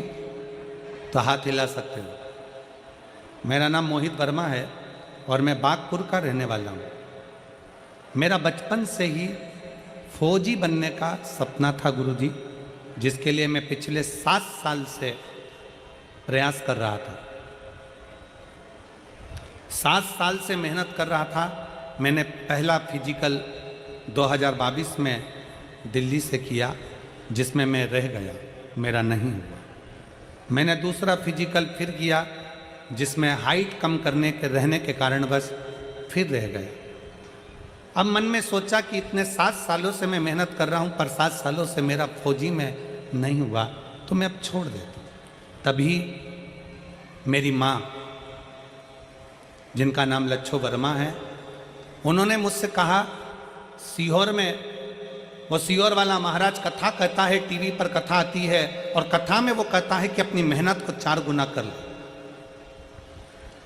तो हाथ हिला सकते हो। मेरा नाम मोहित वर्मा है और मैं बागपुर का रहने वाला हूँ। मेरा बचपन से ही फौजी बनने का सपना था गुरुजी, जिसके लिए मैं पिछले 7 साल से प्रयास कर रहा था। 7 साल से मेहनत कर रहा था। मैंने पहला फिजिकल 2022 में दिल्ली से किया, जिसमें मैं रह गया, मेरा नहीं हुआ। मैंने दूसरा फिजिकल फिर किया, जिसमें हाइट कम करने के रहने के कारण बस फिर रह गया। अब मन में सोचा कि इतने 7 सालों से मैं मेहनत कर रहा हूं, पर 7 सालों से मेरा फौजी में नहीं हुआ, तो मैं अब छोड़ देता हूं। तभी मेरी माँ, जिनका नाम लच्छो वर्मा है, उन्होंने मुझसे कहा, सीहोर में वो सीहोर वाला महाराज कथा कहता है, टीवी पर कथा आती है, और कथा में वो कहता है कि अपनी मेहनत को 4 गुना कर लो।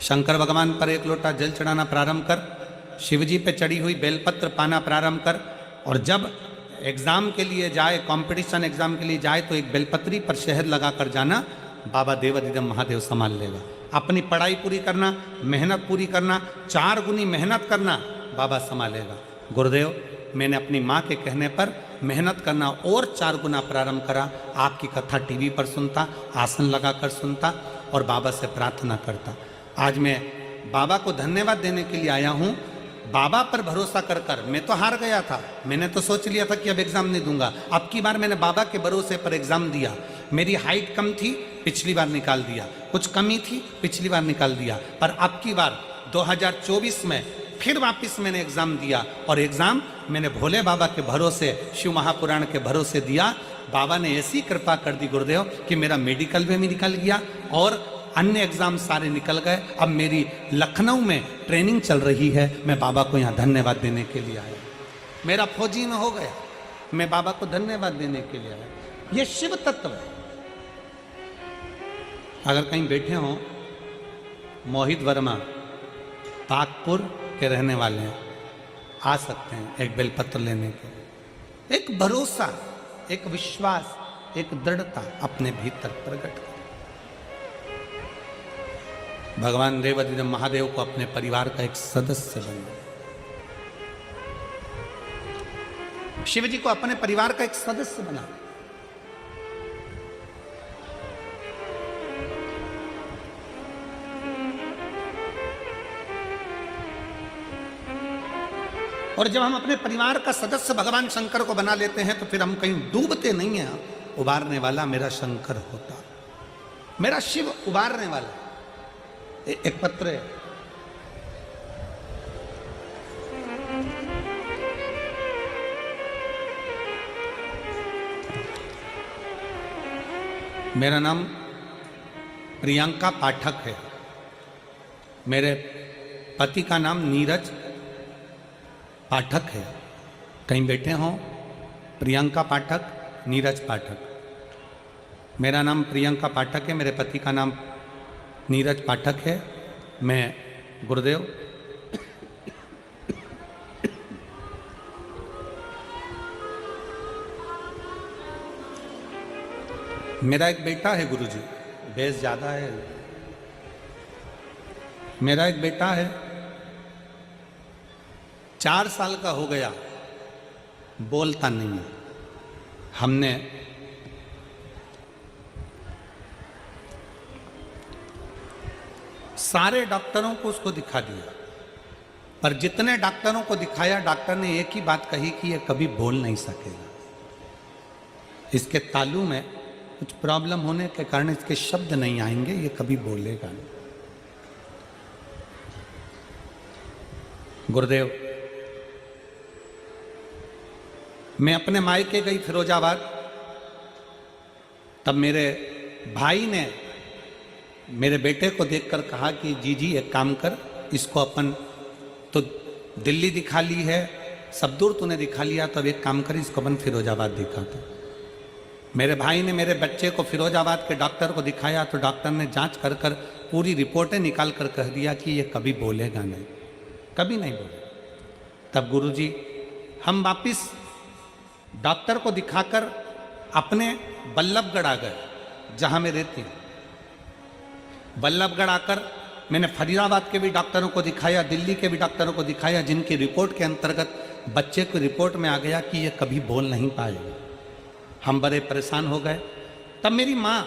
शंकर भगवान पर 1 लोटा जल चढ़ाना प्रारंभ कर, शिवजी पे चढ़ी हुई बेलपत्र पाना प्रारंभ कर, और जब एग्जाम के लिए जाए, कंपटीशन एग्जाम के लिए जाए, तो एक बेलपत्री पर शहद लगाकर जाना, बाबा देवाधिदेव महादेव संभाल लेगा। अपनी पढ़ाई पूरी करना, मेहनत पूरी करना, 4 गुनी मेहनत करना, बाबा संभालेगा। गुरुदेव, मैंने अपनी माँ के कहने पर मेहनत करना और 4 गुना प्रारंभ करा। आपकी कथा टीवी पर सुनता, आसन लगाकर सुनता और बाबा से प्रार्थना करता। आज मैं बाबा को धन्यवाद देने के लिए आया हूँ। बाबा पर भरोसा कर कर मैं तो हार गया था। मैंने तो सोच लिया था कि अब एग्जाम नहीं दूंगा। अब की बार मैंने बाबा के भरोसे पर एग्जाम दिया। मेरी हाइट कम थी, पिछली बार निकाल दिया। कुछ कमी थी, पिछली बार निकाल दिया। पर अब की बार 2024 में फिर वापस मैंने एग्जाम दिया, और एग्जाम मैंने भोले बाबा के भरोसे, शिव महापुराण के भरोसे दिया। बाबा ने ऐसी कृपा कर दी गुरुदेव कि मेरा मेडिकल में भी निकल गया और अन्य एग्जाम सारे निकल गए। अब मेरी लखनऊ में ट्रेनिंग चल रही है। मैं बाबा को यहाँ धन्यवाद देने के लिए आया। मेरा फौजी में हो गया, मैं बाबा को धन्यवाद देने के लिए आया। ये शिव तत्व है। अगर कहीं बैठे हो, मोहित वर्मा पाकपुर के रहने वाले हैं, आ सकते हैं एक बेलपत्र लेने के लिए। एक भरोसा, एक विश्वास, एक दृढ़ता अपने भीतर प्रकट कर। भगवान देवाधिदेव महादेव को अपने परिवार का एक सदस्य बना, शिव जी को अपने परिवार का एक सदस्य बना। और जब हम अपने परिवार का सदस्य भगवान शंकर को बना लेते हैं, तो फिर हम कहीं डूबते नहीं हैं। उबारने वाला मेरा शंकर होता, मेरा शिव उबारने वाला। एक पत्र है, मेरा नाम प्रियंका पाठक है। मेरे पति का नाम नीरज पाठक है। कहीं बैठे हों, प्रियंका पाठक, नीरज पाठक। मेरा नाम प्रियंका पाठक है, मेरे पति का नाम नीरज पाठक है। मैं गुरुदेव मेरा एक बेटा है गुरुजी, बेस ज्यादा है। मेरा एक बेटा है, 4 साल का हो गया, बोलता नहीं है। हमने सारे डॉक्टरों को उसको दिखा दिया, पर जितने डॉक्टरों को दिखाया, डॉक्टर ने एक ही बात कही कि ये कभी बोल नहीं सकेगा। इसके तालू में कुछ प्रॉब्लम होने के कारण इसके शब्द नहीं आएंगे, ये कभी बोलेगा नहीं। गुरुदेव, मैं अपने मायके गई फिरोजाबाद, तब मेरे भाई ने मेरे बेटे को देखकर कहा कि जी एक काम कर, इसको अपन तो दिल्ली दिखा ली है, सब दूर तूने दिखा लिया, तब एक काम कर, इसको अपन फिरोजाबाद दिखाते। मेरे भाई ने मेरे बच्चे को फिरोजाबाद के डॉक्टर को दिखाया, तो डॉक्टर ने जांच कर कर पूरी रिपोर्टें निकाल कर कह दिया कि ये कभी बोलेगा नहीं, कभी नहीं बोलेगा। तब गुरुजी हम वापिस डॉक्टर को दिखाकर अपने बल्लभगढ़ आ गए, जहां मैं रहती हूँ। बल्लभगढ़ आकर मैंने फरीदाबाद के भी डॉक्टरों को दिखाया, दिल्ली के भी डॉक्टरों को दिखाया, जिनकी रिपोर्ट के अंतर्गत बच्चे की रिपोर्ट में आ गया कि ये कभी बोल नहीं पाएगा। हम बड़े परेशान हो गए। तब मेरी माँ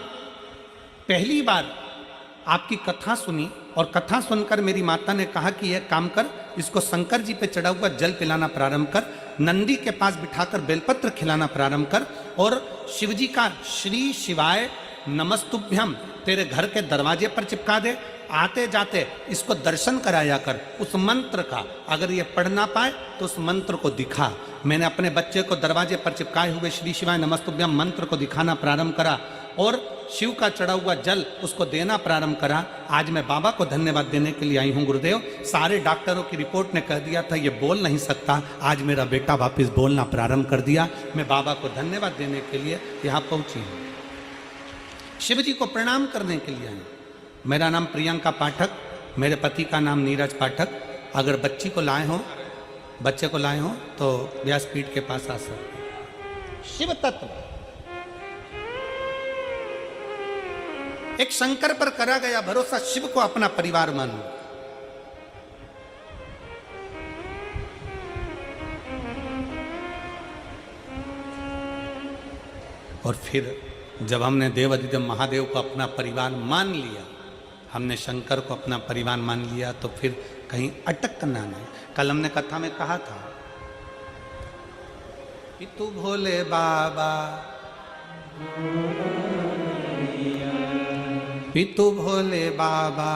पहली बार आपकी कथा सुनी, और कथा सुनकर मेरी माता ने कहा कि यह काम कर, इसको शंकर जी पे चढ़ा हुआ जल पिलाना प्रारंभ कर, नंदी के पास बिठाकर बेलपत्र खिलाना प्रारंभ कर, और शिवजी का श्री शिवाय नमस्तुभ्यम तेरे घर के दरवाजे पर चिपका दे, आते जाते इसको दर्शन कराया कर उस मंत्र का। अगर ये पढ़ ना पाए तो उस मंत्र को दिखा। मैंने अपने बच्चे को दरवाजे पर चिपकाए हुए श्री शिवाय नमस्तुभ्यम मंत्र को दिखाना प्रारंभ करा और शिव का चढ़ा हुआ जल उसको देना प्रारंभ करा। आज मैं बाबा को धन्यवाद देने के लिए आई हूँ गुरुदेव। सारे डॉक्टरों की रिपोर्ट ने कह दिया था ये बोल नहीं सकता, आज मेरा बेटा वापस बोलना प्रारंभ कर दिया। मैं बाबा को धन्यवाद देने के लिए यहाँ पहुँची हूँ, शिव जी को प्रणाम करने के लिए आई। मेरा नाम प्रियंका पाठक, मेरे पति का नाम नीरज पाठक। अगर बच्चे को लाए हो तो व्यासपीठ के पास आ सकते। शिव तत्व एक शंकर पर करा गया भरोसा, शिव को अपना परिवार मानो। और फिर जब हमने देवादिदेव महादेव को अपना परिवार मान लिया, हमने शंकर को अपना परिवार मान लिया, तो फिर कहीं अटकना नहीं। कल हमने कथा में कहा था, पितु भोले बाबा, पितु भोले बाबा,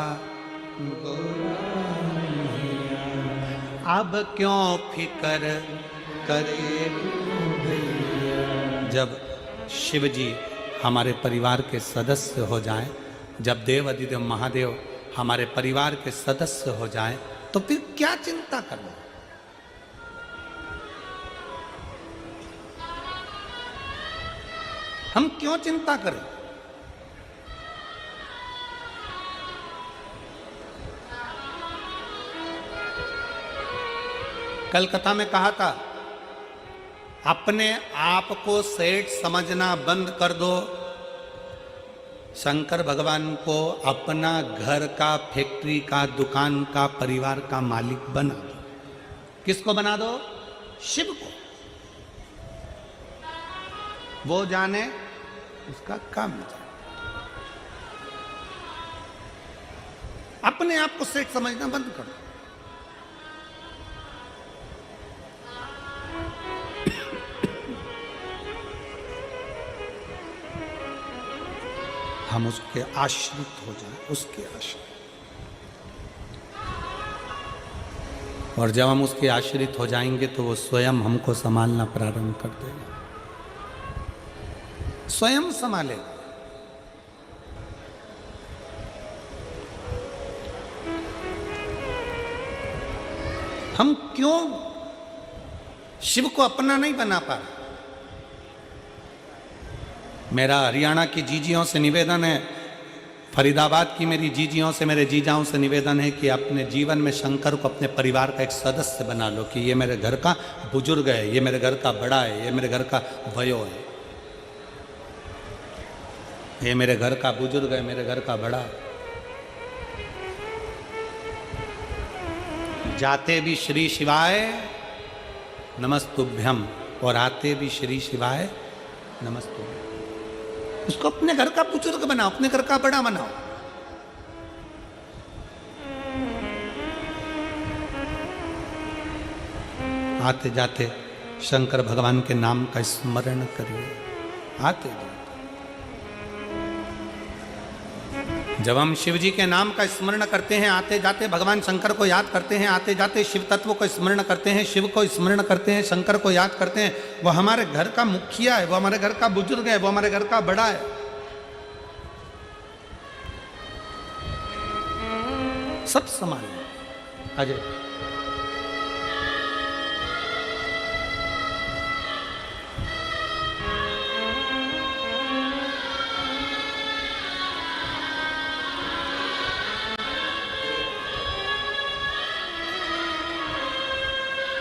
अब क्यों फिकर करे। जब शिव जी हमारे परिवार के सदस्य हो जाएं, जब देव अधिदेव महादेव हमारे परिवार के सदस्य हो जाएं, तो फिर क्या चिंता करना। हम क्यों चिंता करें। कल कथा में कहा था, अपने आप को सेठ समझना बंद कर दो, शंकर भगवान को अपना घर का, फैक्ट्री का, दुकान का, परिवार का मालिक बना दो। किसको बना दो? शिव को। वो जाने उसका काम जाने। अपने आप को सेठ समझना बंद कर दो। हम उसके आश्रित हो जाएं, उसके आश्रित। और जब हम उसके आश्रित हो जाएंगे तो वो स्वयं हमको संभालना प्रारंभ कर देगा, स्वयं संभालेगा। हम क्यों शिव को अपना नहीं बना पा रहे। मेरा हरियाणा की जीजियों से निवेदन है, फरीदाबाद की मेरी जीजियों से, मेरे जीजाओं से निवेदन है कि अपने जीवन में शंकर को अपने परिवार का एक सदस्य बना लो, कि ये मेरे घर का बुजुर्ग है, ये मेरे घर का बड़ा है, ये मेरे घर का भयो है, ये मेरे घर का बुजुर्ग है, मेरे घर का बड़ा है। जाते भी श्री शिवाय नमस्तुभ्यम और आते भी श्री शिवाय नमस्तुभ्यम। उसको अपने घर का बुजुर्ग बनाओ, अपने घर का बड़ा बनाओ। आते जाते शंकर भगवान के नाम का स्मरण करिए, आते जाते। जब हम शिव जी के नाम का स्मरण करते हैं, आते जाते भगवान शंकर को याद करते हैं, आते जाते शिव तत्व को स्मरण करते हैं, शिव को स्मरण करते हैं, शंकर को याद करते हैं, वो हमारे घर का मुखिया है, वो हमारे घर का बुजुर्ग है, वो हमारे घर का बड़ा है। सब समान है। अजय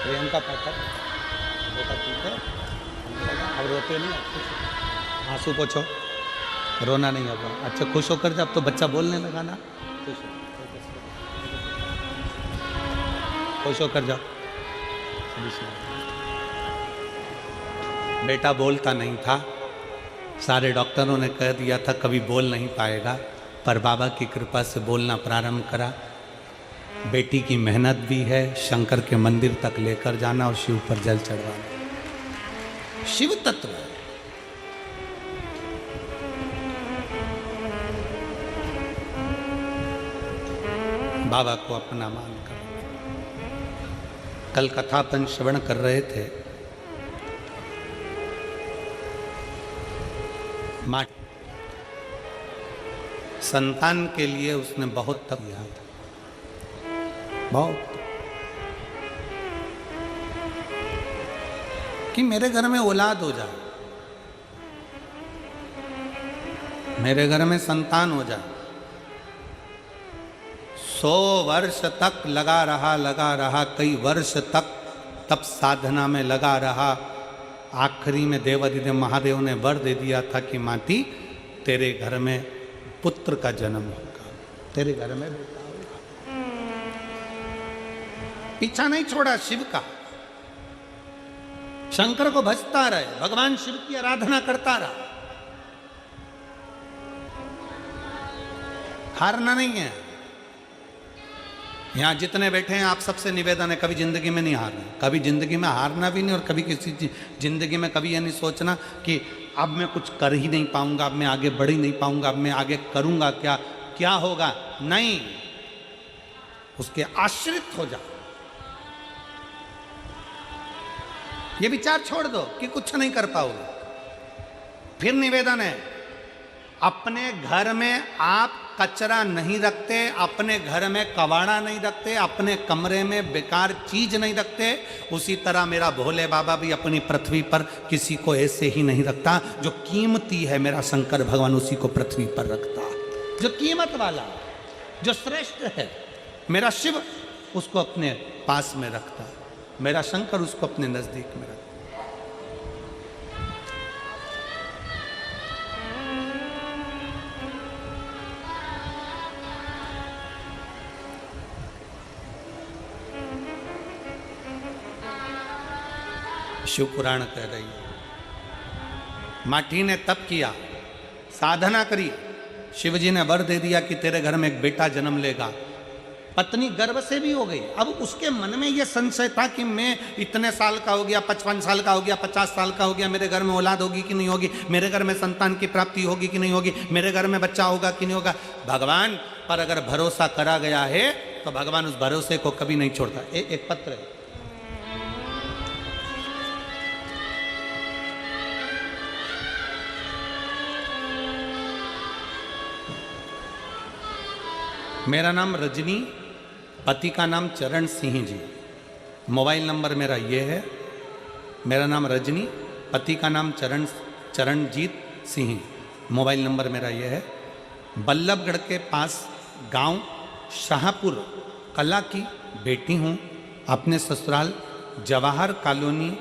प्रियंका पाठक, बेटा ठीक है? अब रोते नहीं, आंसू पोछो, रोना नहीं होगा। अच्छा खुश होकर जब तो बच्चा बोलने लगा ना, खुश होकर जाओ। बेटा बोलता नहीं था, सारे डॉक्टरों ने कह दिया था कभी बोल नहीं पाएगा, पर बाबा की कृपा से बोलना प्रारंभ करा। बेटी की मेहनत भी है, शंकर के मंदिर तक लेकर जाना और शिव पर जल चढ़वाना। शिव तत्व बाबा को अपना मानकर। कल कथापन श्रवण कर रहे थे, माँ संतान के लिए उसने बहुत तप किया था, बहुत, कि मेरे घर में औलाद हो जाए, मेरे घर में संतान हो जाए। 100 वर्ष तक लगा रहा, कई वर्ष तक तप साधना में लगा रहा। आखिरी में देवाधिदेव महादेव ने वर दे दिया था कि माती तेरे घर में पुत्र का जन्म होगा, तेरे घर में बेटा होगा। पीछा नहीं छोड़ा शिव का, शंकर को भजता रहे, भगवान शिव की आराधना करता रहा, हारना नहीं है। यहां जितने बैठे हैं आप सबसे निवेदन है, कभी जिंदगी में नहीं हारना, कभी जिंदगी में हारना भी नहीं, और कभी किसी जिंदगी में कभी ये नहीं सोचना कि अब मैं कुछ कर ही नहीं पाऊंगा, अब मैं आगे बढ़ ही नहीं पाऊंगा, अब मैं आगे करूंगा क्या, क्या होगा। नहीं, उसके आश्रित हो जा। ये विचार छोड़ दो कि कुछ नहीं कर पाओगे। फिर निवेदन है, अपने घर में आप कचरा नहीं रखते, अपने घर में कबाड़ा नहीं रखते, अपने कमरे में बेकार चीज नहीं रखते, उसी तरह मेरा भोले बाबा भी अपनी पृथ्वी पर किसी को ऐसे ही नहीं रखता। जो कीमती है मेरा शंकर भगवान उसी को पृथ्वी पर रखता, जो कीमत वाला, जो श्रेष्ठ है मेरा शिव उसको अपने पास में रखता, मेरा शंकर उसको अपने नजदीक में रखता। शिव पुराण कह रही है, माटी ने तप किया, साधना करी, शिव जी ने वर दे दिया कि तेरे घर में एक बेटा जन्म लेगा। पत्नी गर्भ से भी हो गई। अब उसके मन में यह संशय था कि मैं इतने साल का हो गया, 55 साल का हो गया, 50 साल का हो गया, मेरे घर में औलाद होगी कि नहीं होगी, मेरे घर में संतान की प्राप्ति होगी कि नहीं होगी, मेरे घर में बच्चा होगा कि नहीं होगा। भगवान पर अगर भरोसा करा गया है तो भगवान उस भरोसे को कभी नहीं छोड़ता। एक पत्र है, मेरा नाम रजनी, पति का नाम चरण सिंह जी, मोबाइल नंबर मेरा ये है। मेरा नाम रजनी, पति का नाम चरणजीत सिंह, मोबाइल नंबर मेरा ये है। बल्लभगढ़ के पास गांव शाहपुर कला की बेटी हूँ। अपने ससुराल जवाहर कॉलोनी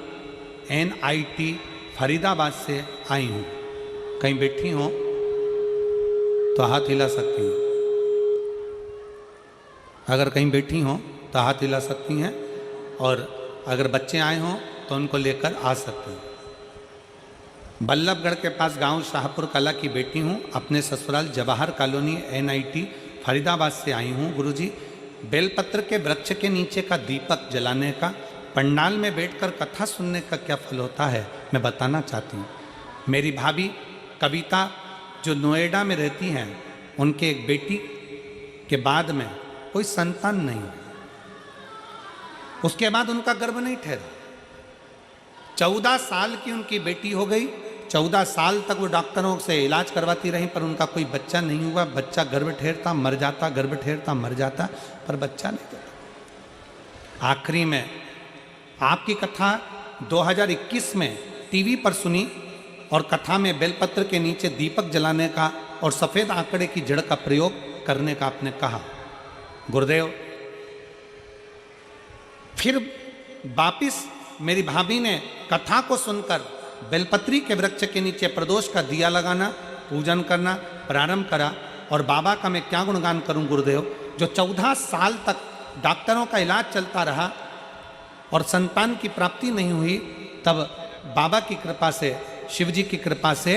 NIT फरीदाबाद से आई हूँ। कहीं बैठी हो तो हाथ हिला सकती हैं, अगर कहीं बैठी हों तो हाथ हिला सकती हैं, और अगर बच्चे आए हों तो उनको लेकर आ सकते हैं। बल्लभगढ़ के पास गांव शाहपुर कला की बेटी हूं। अपने ससुराल जवाहर कॉलोनी NIT फरीदाबाद से आई हूं। गुरुजी, बेलपत्र के वृक्ष के नीचे का दीपक जलाने का, पंडाल में बैठकर कथा सुनने का क्या फल होता है मैं बताना चाहती हूँ। मेरी भाभी कविता जो नोएडा में रहती हैं, उनके एक बेटी के बाद में कोई संतान नहीं, उसके बाद उनका गर्भ नहीं ठहरा। 14 साल की उनकी बेटी हो गई। 14 साल तक वो डॉक्टरों से इलाज करवाती रही, पर उनका कोई बच्चा नहीं हुआ। बच्चा गर्भ ठहरता मर जाता, गर्भ ठहरता मर जाता, पर बच्चा नहीं था। आखिरी में आपकी कथा 2021 में टीवी पर सुनी, और कथा में बेलपत्र के नीचे दीपक जलाने का और सफ़ेद आंकड़े की जड़ का प्रयोग करने का आपने कहा। गुरुदेव, फिर वापिस मेरी भाभी ने कथा को सुनकर बेलपत्री के वृक्ष के नीचे प्रदोष का दिया लगाना, पूजन करना प्रारंभ करा। और बाबा का मैं क्या गुणगान करूं गुरुदेव, जो 14 साल तक डॉक्टरों का इलाज चलता रहा और संतान की प्राप्ति नहीं हुई, तब बाबा की कृपा से, शिव जी की कृपा से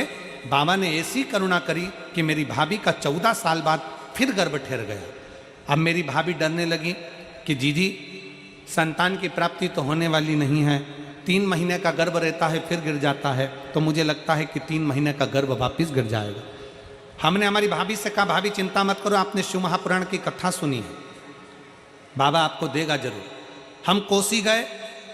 बाबा ने ऐसी करुणा करी कि मेरी भाभी का 14 साल बाद फिर गर्भ ठहर गया। अब मेरी भाभी डरने लगी कि जीजी संतान की प्राप्ति तो होने वाली नहीं है, 3 महीने का गर्भ रहता है फिर गिर जाता है, तो मुझे लगता है कि 3 महीने का गर्भ वापिस गिर जाएगा। हमने हमारी भाभी से कहा, भाभी चिंता मत करो, आपने शिव महापुराण की कथा सुनी है, बाबा आपको देगा जरूर। हम कोसी गए,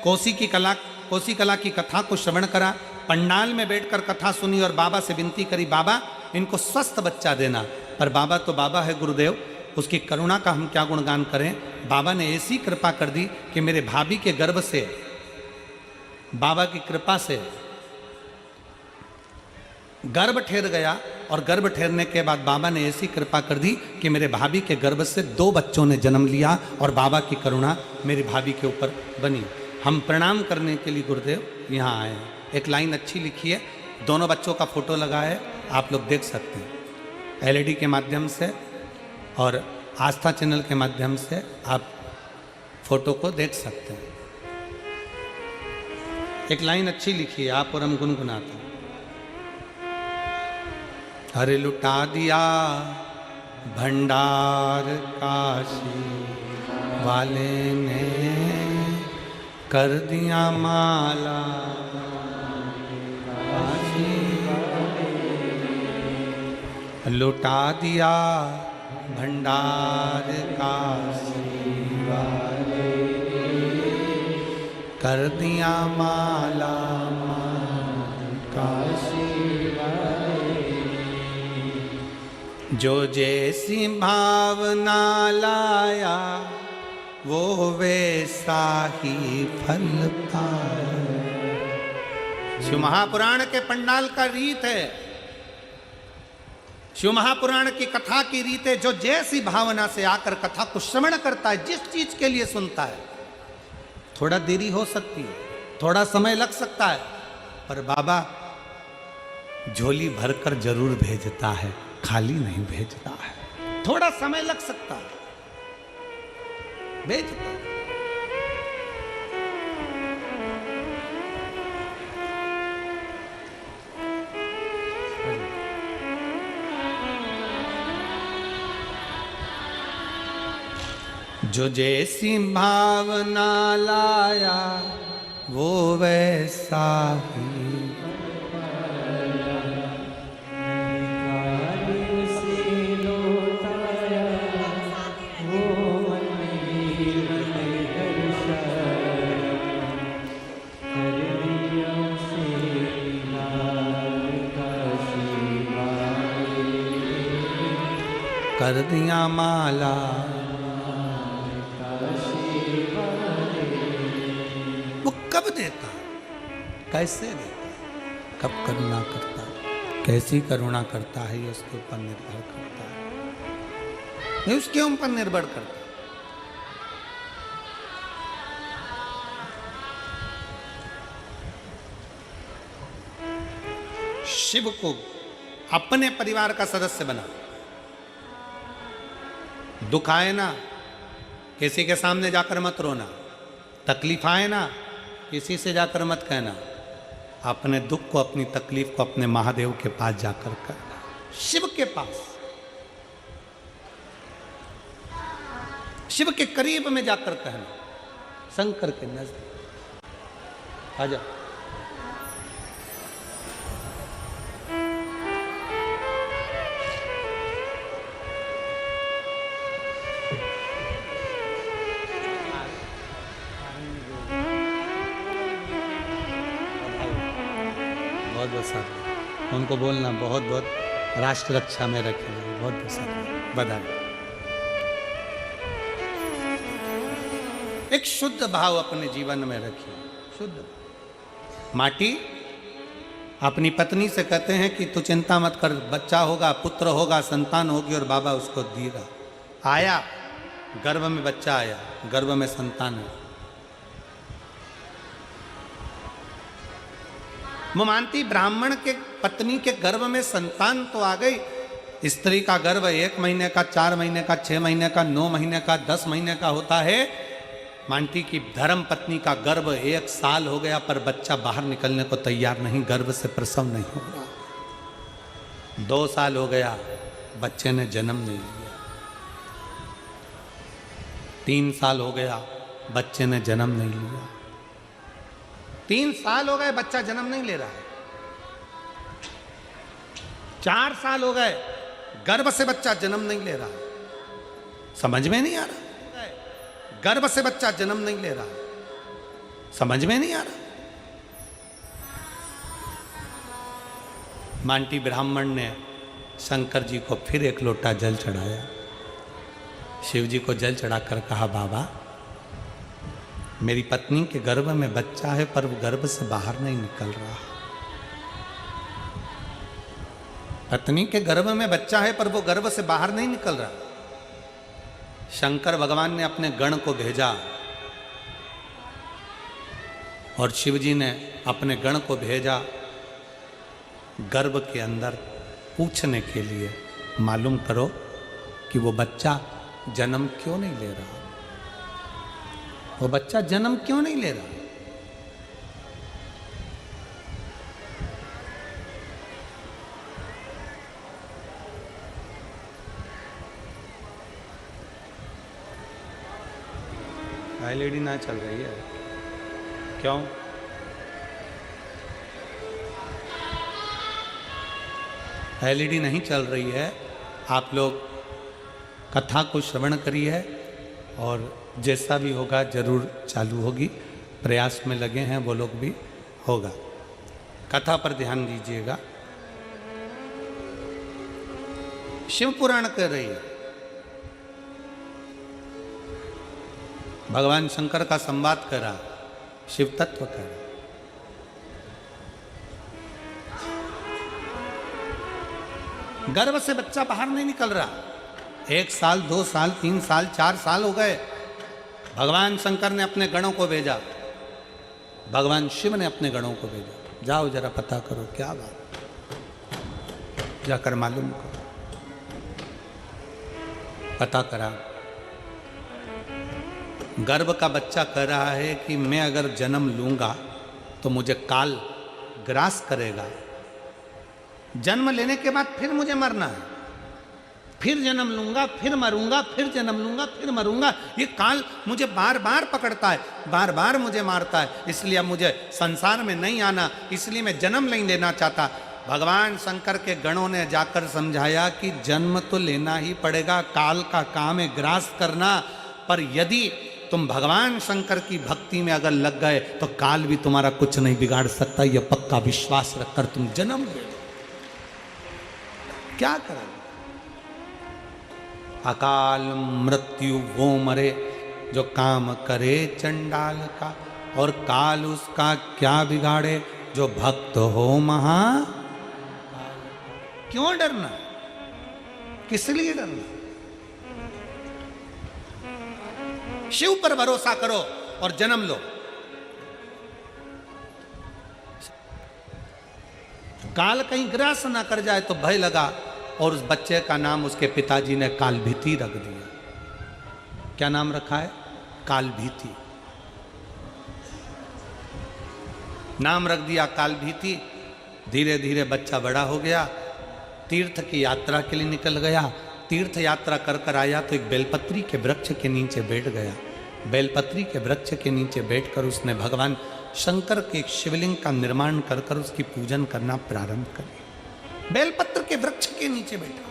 कोसी कला की कथा को श्रवण करा, पंडाल में बैठकर कथा सुनी और बाबा से विनती करी, बाबा इनको स्वस्थ बच्चा देना। पर बाबा तो बाबा है गुरुदेव, उसकी करुणा का हम क्या गुणगान करें। बाबा ने ऐसी कृपा कर दी कि मेरे भाभी के गर्भ से, बाबा की कृपा से गर्भ ठहर गया, और गर्भ ठहरने के बाद बाबा ने ऐसी कृपा कर दी कि मेरे भाभी के गर्भ से 2 बच्चों ने जन्म लिया, और बाबा की करुणा मेरी भाभी के ऊपर बनी। हम प्रणाम करने के लिए गुरुदेव यहाँ आए हैं। एक लाइन अच्छी लिखी है, दोनों बच्चों का फोटो लगा है, आप लोग देख सकते हैं LED के माध्यम से और आस्था चैनल के माध्यम से आप फोटो को देख सकते हैं। एक लाइन अच्छी लिखी है, आप और हम गुनगुनाते हैं। अरे लुटा दिया भंडार काशी वाले ने, कर दिया माला काशी, लुटा दिया भंडार काशी वाले, कर दिया माला काशी वाले, जो जैसी भावना लाया वो वैसा ही फल पाया। शिव महापुराण के पंडाल का रीत है, शिव महापुराण की कथा की रीत है। जो जैसी भावना से आकर कथा को श्रवण करता है, जिस चीज के लिए सुनता है, थोड़ा देरी हो सकती है, थोड़ा समय लग सकता है, पर बाबा झोली भरकर जरूर भेजता है, खाली नहीं भेजता है। थोड़ा समय लग सकता है, भेजता है। जो जैसी भावना लाया वो वैसा ही, कर दिया माला वो कब देता, कैसे देता, कब करुणा करता, कैसी करुणा करता है, ये उसके ऊपर निर्भर करता है, ये उसके ऊपर निर्भर करता है। शिव को अपने परिवार का सदस्य बना, दुख आए ना किसी के सामने जाकर मत रोना, तकलीफ आए ना किसी से जाकर मत कहना, अपने दुख को, अपनी तकलीफ को अपने महादेव के पास जाकर कहना, शिव के पास, शिव के करीब में जाकर कहना, शंकर के नजदीक। आजा उनको बोलना बहुत बहुत राष्ट्र रक्षा में रखेगा, बहुत बहुत बधाई। एक शुद्ध भाव अपने जीवन में रखिए, शुद्ध। माटी अपनी पत्नी से कहते हैं कि तू चिंता मत कर, बच्चा होगा, पुत्र होगा, संतान होगी, और बाबा उसको देगा। आया, गर्भ में बच्चा आया, गर्भ में संतान है। वो मानती ब्राह्मण के पत्नी के गर्भ में संतान तो आ गई। स्त्री का गर्भ 1 महीने का, 4 महीने का, 6 महीने का, 9 महीने का, 10 महीने का होता है। मानती की धर्म पत्नी का गर्भ 1 साल हो गया पर बच्चा बाहर निकलने को तैयार नहीं, गर्भ से प्रसव नहीं हो रहा। 2 साल हो गया, बच्चे ने जन्म नहीं लिया। 3 साल हो गया, बच्चे ने जन्म नहीं लिया। 3 साल हो गए, बच्चा जन्म नहीं ले रहा है। 4 साल हो गए, गर्भ से बच्चा जन्म नहीं ले रहा। समझ में नहीं आ रहा। गर्भ से बच्चा जन्म नहीं ले रहा, समझ में नहीं आ रहा। मांटी ब्राह्मण ने शंकर जी को फिर एक लोटा जल चढ़ाया। शिव जी को जल चढ़ाकर कहा, बाबा मेरी पत्नी के गर्भ में बच्चा है पर वो गर्भ से बाहर नहीं निकल रहा। पत्नी के गर्भ में बच्चा है पर वो गर्भ से बाहर नहीं निकल रहा। शंकर भगवान ने अपने गण को भेजा और शिव जी ने अपने गण को भेजा गर्भ के अंदर पूछने के लिए, मालूम करो कि वो बच्चा जन्म क्यों नहीं ले रहा, वो बच्चा जन्म क्यों नहीं ले रहा। एलईडी ना चल रही है क्यों? एलईडी नहीं चल रही है। आप लोग कथा को श्रवण करिए और जैसा भी होगा जरूर चालू होगी। प्रयास में लगे हैं वो लोग भी, होगा। कथा पर ध्यान दीजिएगा। शिव पुराण कर रही है, भगवान शंकर का संवाद करा, शिव तत्व करा। गर्भ से बच्चा बाहर नहीं निकल रहा। 1 साल 2 साल 3 साल 4 साल हो गए। भगवान शंकर ने अपने गणों को भेजा, भगवान शिव ने अपने गणों को भेजा, जाओ जरा पता करो क्या बात, जाकर मालूम करो। पता करा, गर्भ का बच्चा कह रहा है कि मैं अगर जन्म लूंगा तो मुझे काल ग्रास करेगा, जन्म लेने के बाद फिर मुझे मरना है, फिर जन्म लूंगा फिर मरूंगा, फिर जन्म लूंगा फिर मरूंगा। ये काल मुझे बार बार पकड़ता है, बार बार मुझे मारता है, इसलिए अब मुझे संसार में नहीं आना, इसलिए मैं जन्म नहीं लेना चाहता। भगवान शंकर के गणों ने जाकर समझाया कि जन्म तो लेना ही पड़ेगा, काल का काम है ग्रास करना, पर यदि तुम भगवान शंकर की भक्ति में अगर लग गए तो काल भी तुम्हारा कुछ नहीं बिगाड़ सकता। यह पक्का विश्वास रखकर तुम जन्म ले। क्या करें? अकाल मृत्यु वो मरे जो काम करे चंडाल का, और काल उसका क्या बिगाड़े जो भक्त हो महा। क्यों डरना, किस लिए डरना? शिव पर भरोसा करो और जन्म लो। काल कहीं ग्रास ना कर जाए तो भय लगा, और उस बच्चे का नाम उसके पिताजी ने कालभीति रख दिया। क्या नाम रखा है? कालभीति। नाम रख दिया कालभीति। धीरे धीरे बच्चा बड़ा हो गया, तीर्थ की यात्रा के लिए निकल गया। तीर्थ यात्रा कर कर आया तो एक बेलपत्री के वृक्ष के नीचे बैठ गया। बेलपत्री के वृक्ष के नीचे बैठकर उसने भगवान शंकर के एक शिवलिंग का निर्माण कर कर उसकी पूजन करना प्रारंभ कर दिया। बेलपत्र के वृक्ष के नीचे बैठा।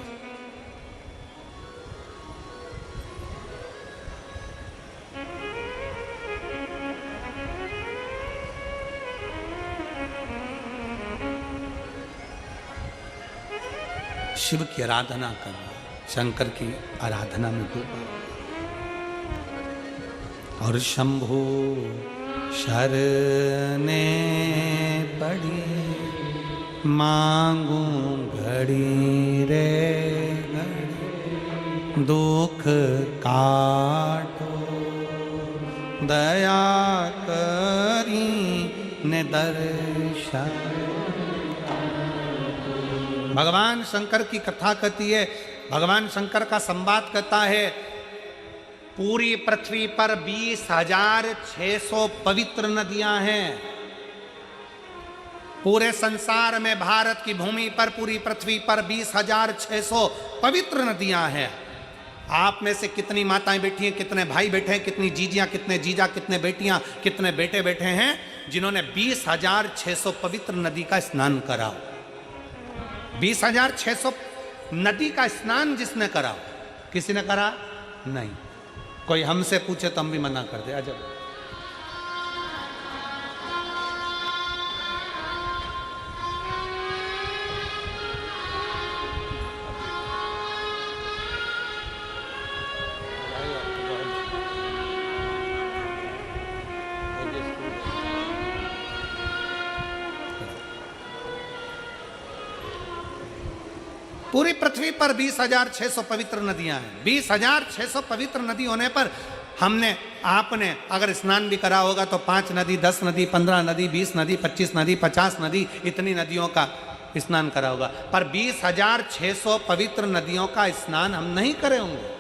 शिव की आराधना कर रहा, शंकर की आराधना में डूबा। और शंभु शरने पड़ी, मांगू घड़ी रे घड़ी, दुख काटो दया करी ने दर्शन। भगवान शंकर की कथा कहती है, भगवान शंकर का संवाद कहता है, पूरी पृथ्वी पर 20,600 पवित्र नदियां हैं। पूरे संसार में भारत की भूमि पर, पूरी पृथ्वी पर 20,600 पवित्र नदियां हैं। आप में से कितनी माताएं बैठी हैं, कितने भाई बैठे हैं, कितनी जीजियां, कितने जीजा, कितने बेटियां, कितने बेटे बैठे हैं जिन्होंने 20,600 पवित्र नदी का स्नान करा? 20,600 नदी का स्नान जिसने करा, किसी ने करा? नहीं। कोई हमसे पूछे तो हम भी मना कर दे। अजब। पूरी पृथ्वी पर 20,600 पवित्र नदियां हैं। 20,600 पवित्र नदी होने पर हमने आपने अगर स्नान भी करा होगा तो 5 नदी, 10 नदी, 15 नदी, 20 नदी, 25 नदी, 50 नदी, इतनी नदियों का स्नान करा होगा। पर 20,600 पवित्र नदियों का स्नान हम नहीं करे होंगे।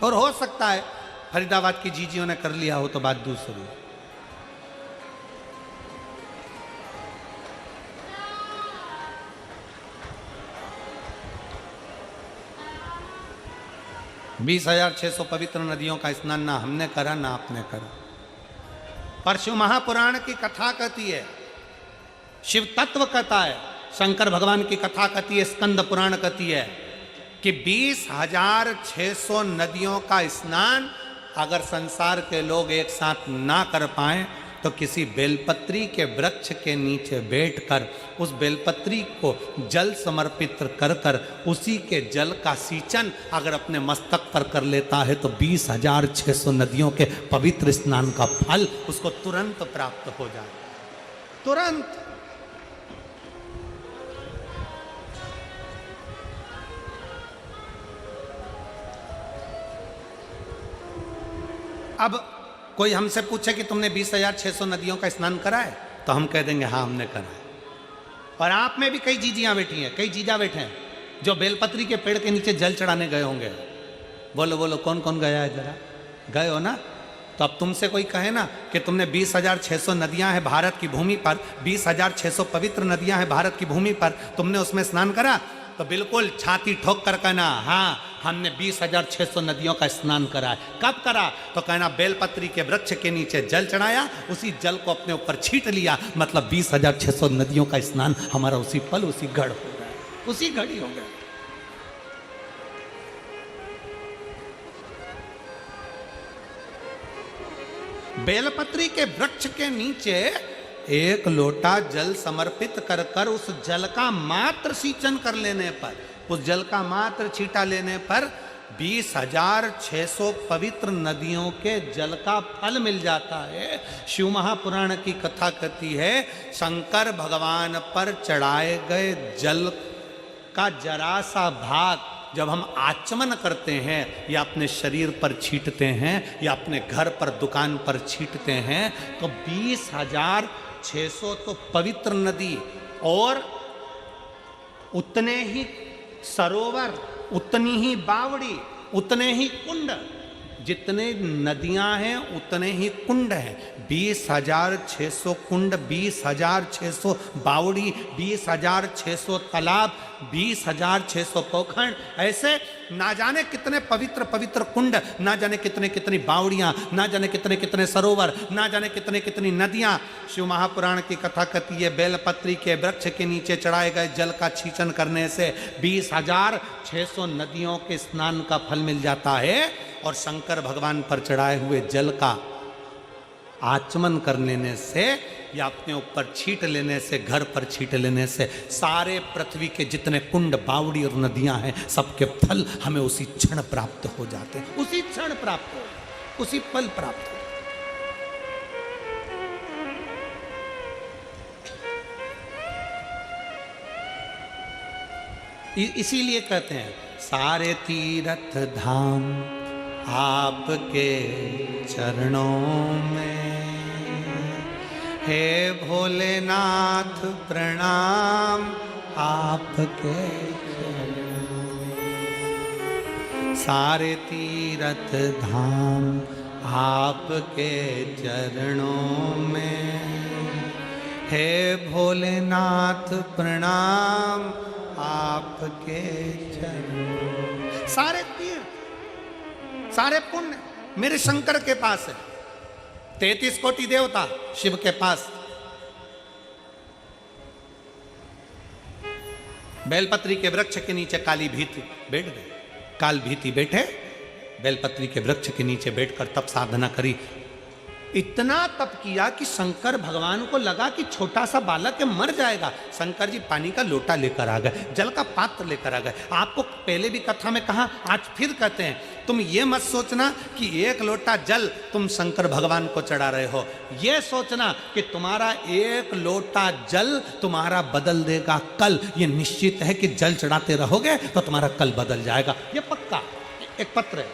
और हो सकता है फरीदाबाद की जीजियों ने कर लिया हो तो बात दूसरी। 20,600 पवित्र नदियों का स्नान ना हमने करा ना आपने करा। पर शिव महापुराण की कथा कहती है, शिव तत्व कथा है, शंकर भगवान की कथा कहती है, स्कंद पुराण कहती है कि 20,600 नदियों का स्नान अगर संसार के लोग एक साथ ना कर पाए तो किसी बेलपत्री के वृक्ष के नीचे बैठकर उस बेलपत्री को जल समर्पित कर कर उसी के जल का सींचन अगर अपने मस्तक पर कर लेता है तो 20,600 नदियों के पवित्र स्नान का फल उसको तुरंत प्राप्त हो जाए। तुरंत। अब कोई हमसे पूछे कि तुमने 20,600 नदियों का स्नान करा है तो हम कह देंगे हाँ हमने करा है। और आप में भी कई जीजियां बैठी हैं, कई जीजा बैठे हैं जो बेलपत्री के पेड़ के नीचे जल चढ़ाने गए होंगे। बोलो बोलो कौन कौन गया है, जरा गए हो ना? तो अब तुमसे कोई कहे ना कि तुमने 20,600 नदियां हैं भारत की भूमि पर, 20,600 पवित्र नदियां हैं भारत की भूमि पर, तुमने उसमें स्नान करा? तो बिल्कुल छाती ठोक कर कहना हाँ हमने 20,600 नदियों का स्नान करा है। कब करा? तो कहना बेलपत्री के वृक्ष के नीचे जल चढ़ाया, उसी जल को अपने ऊपर छींट लिया, मतलब 20,600 नदियों का स्नान हमारा उसी पल उसी घड़ हो गया, उसी घड़ी हो गया। बेलपत्री के वृक्ष के नीचे एक लोटा जल समर्पित कर कर उस जल का मात्र सींचन कर लेने पर, उस जल का मात्र छींटा लेने पर 20,600 पवित्र नदियों के जल का फल मिल जाता है। शिव महापुराण की कथा कहती है शंकर भगवान पर चढ़ाए गए जल का जरा सा भाग जब हम आचमन करते हैं या अपने शरीर पर छींटते हैं या अपने घर पर दुकान पर छींटते हैं तो 20,600 तो पवित्र नदी और उतने ही सरोवर, उतनी ही बावड़ी, उतने ही कुंड, जितने नदियां हैं उतने ही कुंड हैं। 20,600 कुंड, 20,600 बावड़ी, 20,600 तालाब, 20,600 पोखर, ऐसे ना जाने कितने पवित्र पवित्र कुंड, ना जाने कितने कितनी बावड़ियां, ना जाने कितने कितने सरोवर, ना जाने कितने कितनी नदियां। शिव महापुराण की कथा कहती है बेलपत्री के वृक्ष के नीचे चढ़ाए गए जल का छींचन करने से 20,600 नदियों के स्नान का फल मिल जाता है और शंकर भगवान पर चढ़ाए हुए जल का आचमन कर लेने से या अपने ऊपर छींट लेने से, घर पर छींट लेने से सारे पृथ्वी के जितने कुंड, बावड़ी और नदियां हैं सबके फल हमें उसी क्षण प्राप्त हो जाते हैं, उसी क्षण प्राप्त हो, उसी पल प्राप्त हो। इसीलिए कहते हैं सारे तीर्थ धाम आपके चरणों में, हे भोलेनाथ प्रणाम आपके चरणों में। सारे तीर्थ धाम आपके चरणों में, हे भोलेनाथ प्रणाम आपके चरणों। सारे तीर्थ, सारे पुण्य मेरे शंकर के पास है। 33 कोटि देवता शिव के पास। बेलपत्री के वृक्ष के नीचे काली भीति बैठ गए, काल भीति बैठे बेलपत्री के वृक्ष के नीचे बैठकर तप साधना करी। इतना तप किया कि शंकर भगवान को लगा कि छोटा सा बालक है, मर जाएगा। शंकर जी पानी का लोटा लेकर आ गए, जल का पात्र लेकर आ गए। आपको पहले भी कथा में कहा, आज फिर कहते हैं, तुम ये मत सोचना कि एक लोटा जल तुम शंकर भगवान को चढ़ा रहे हो। ये सोचना कि तुम्हारा एक लोटा जल तुम्हारा बदल देगा कल। ये निश्चित है कि जल चढ़ाते रहोगे तो तुम्हारा कल बदल जाएगा। ये पक्का। एक पत्र है,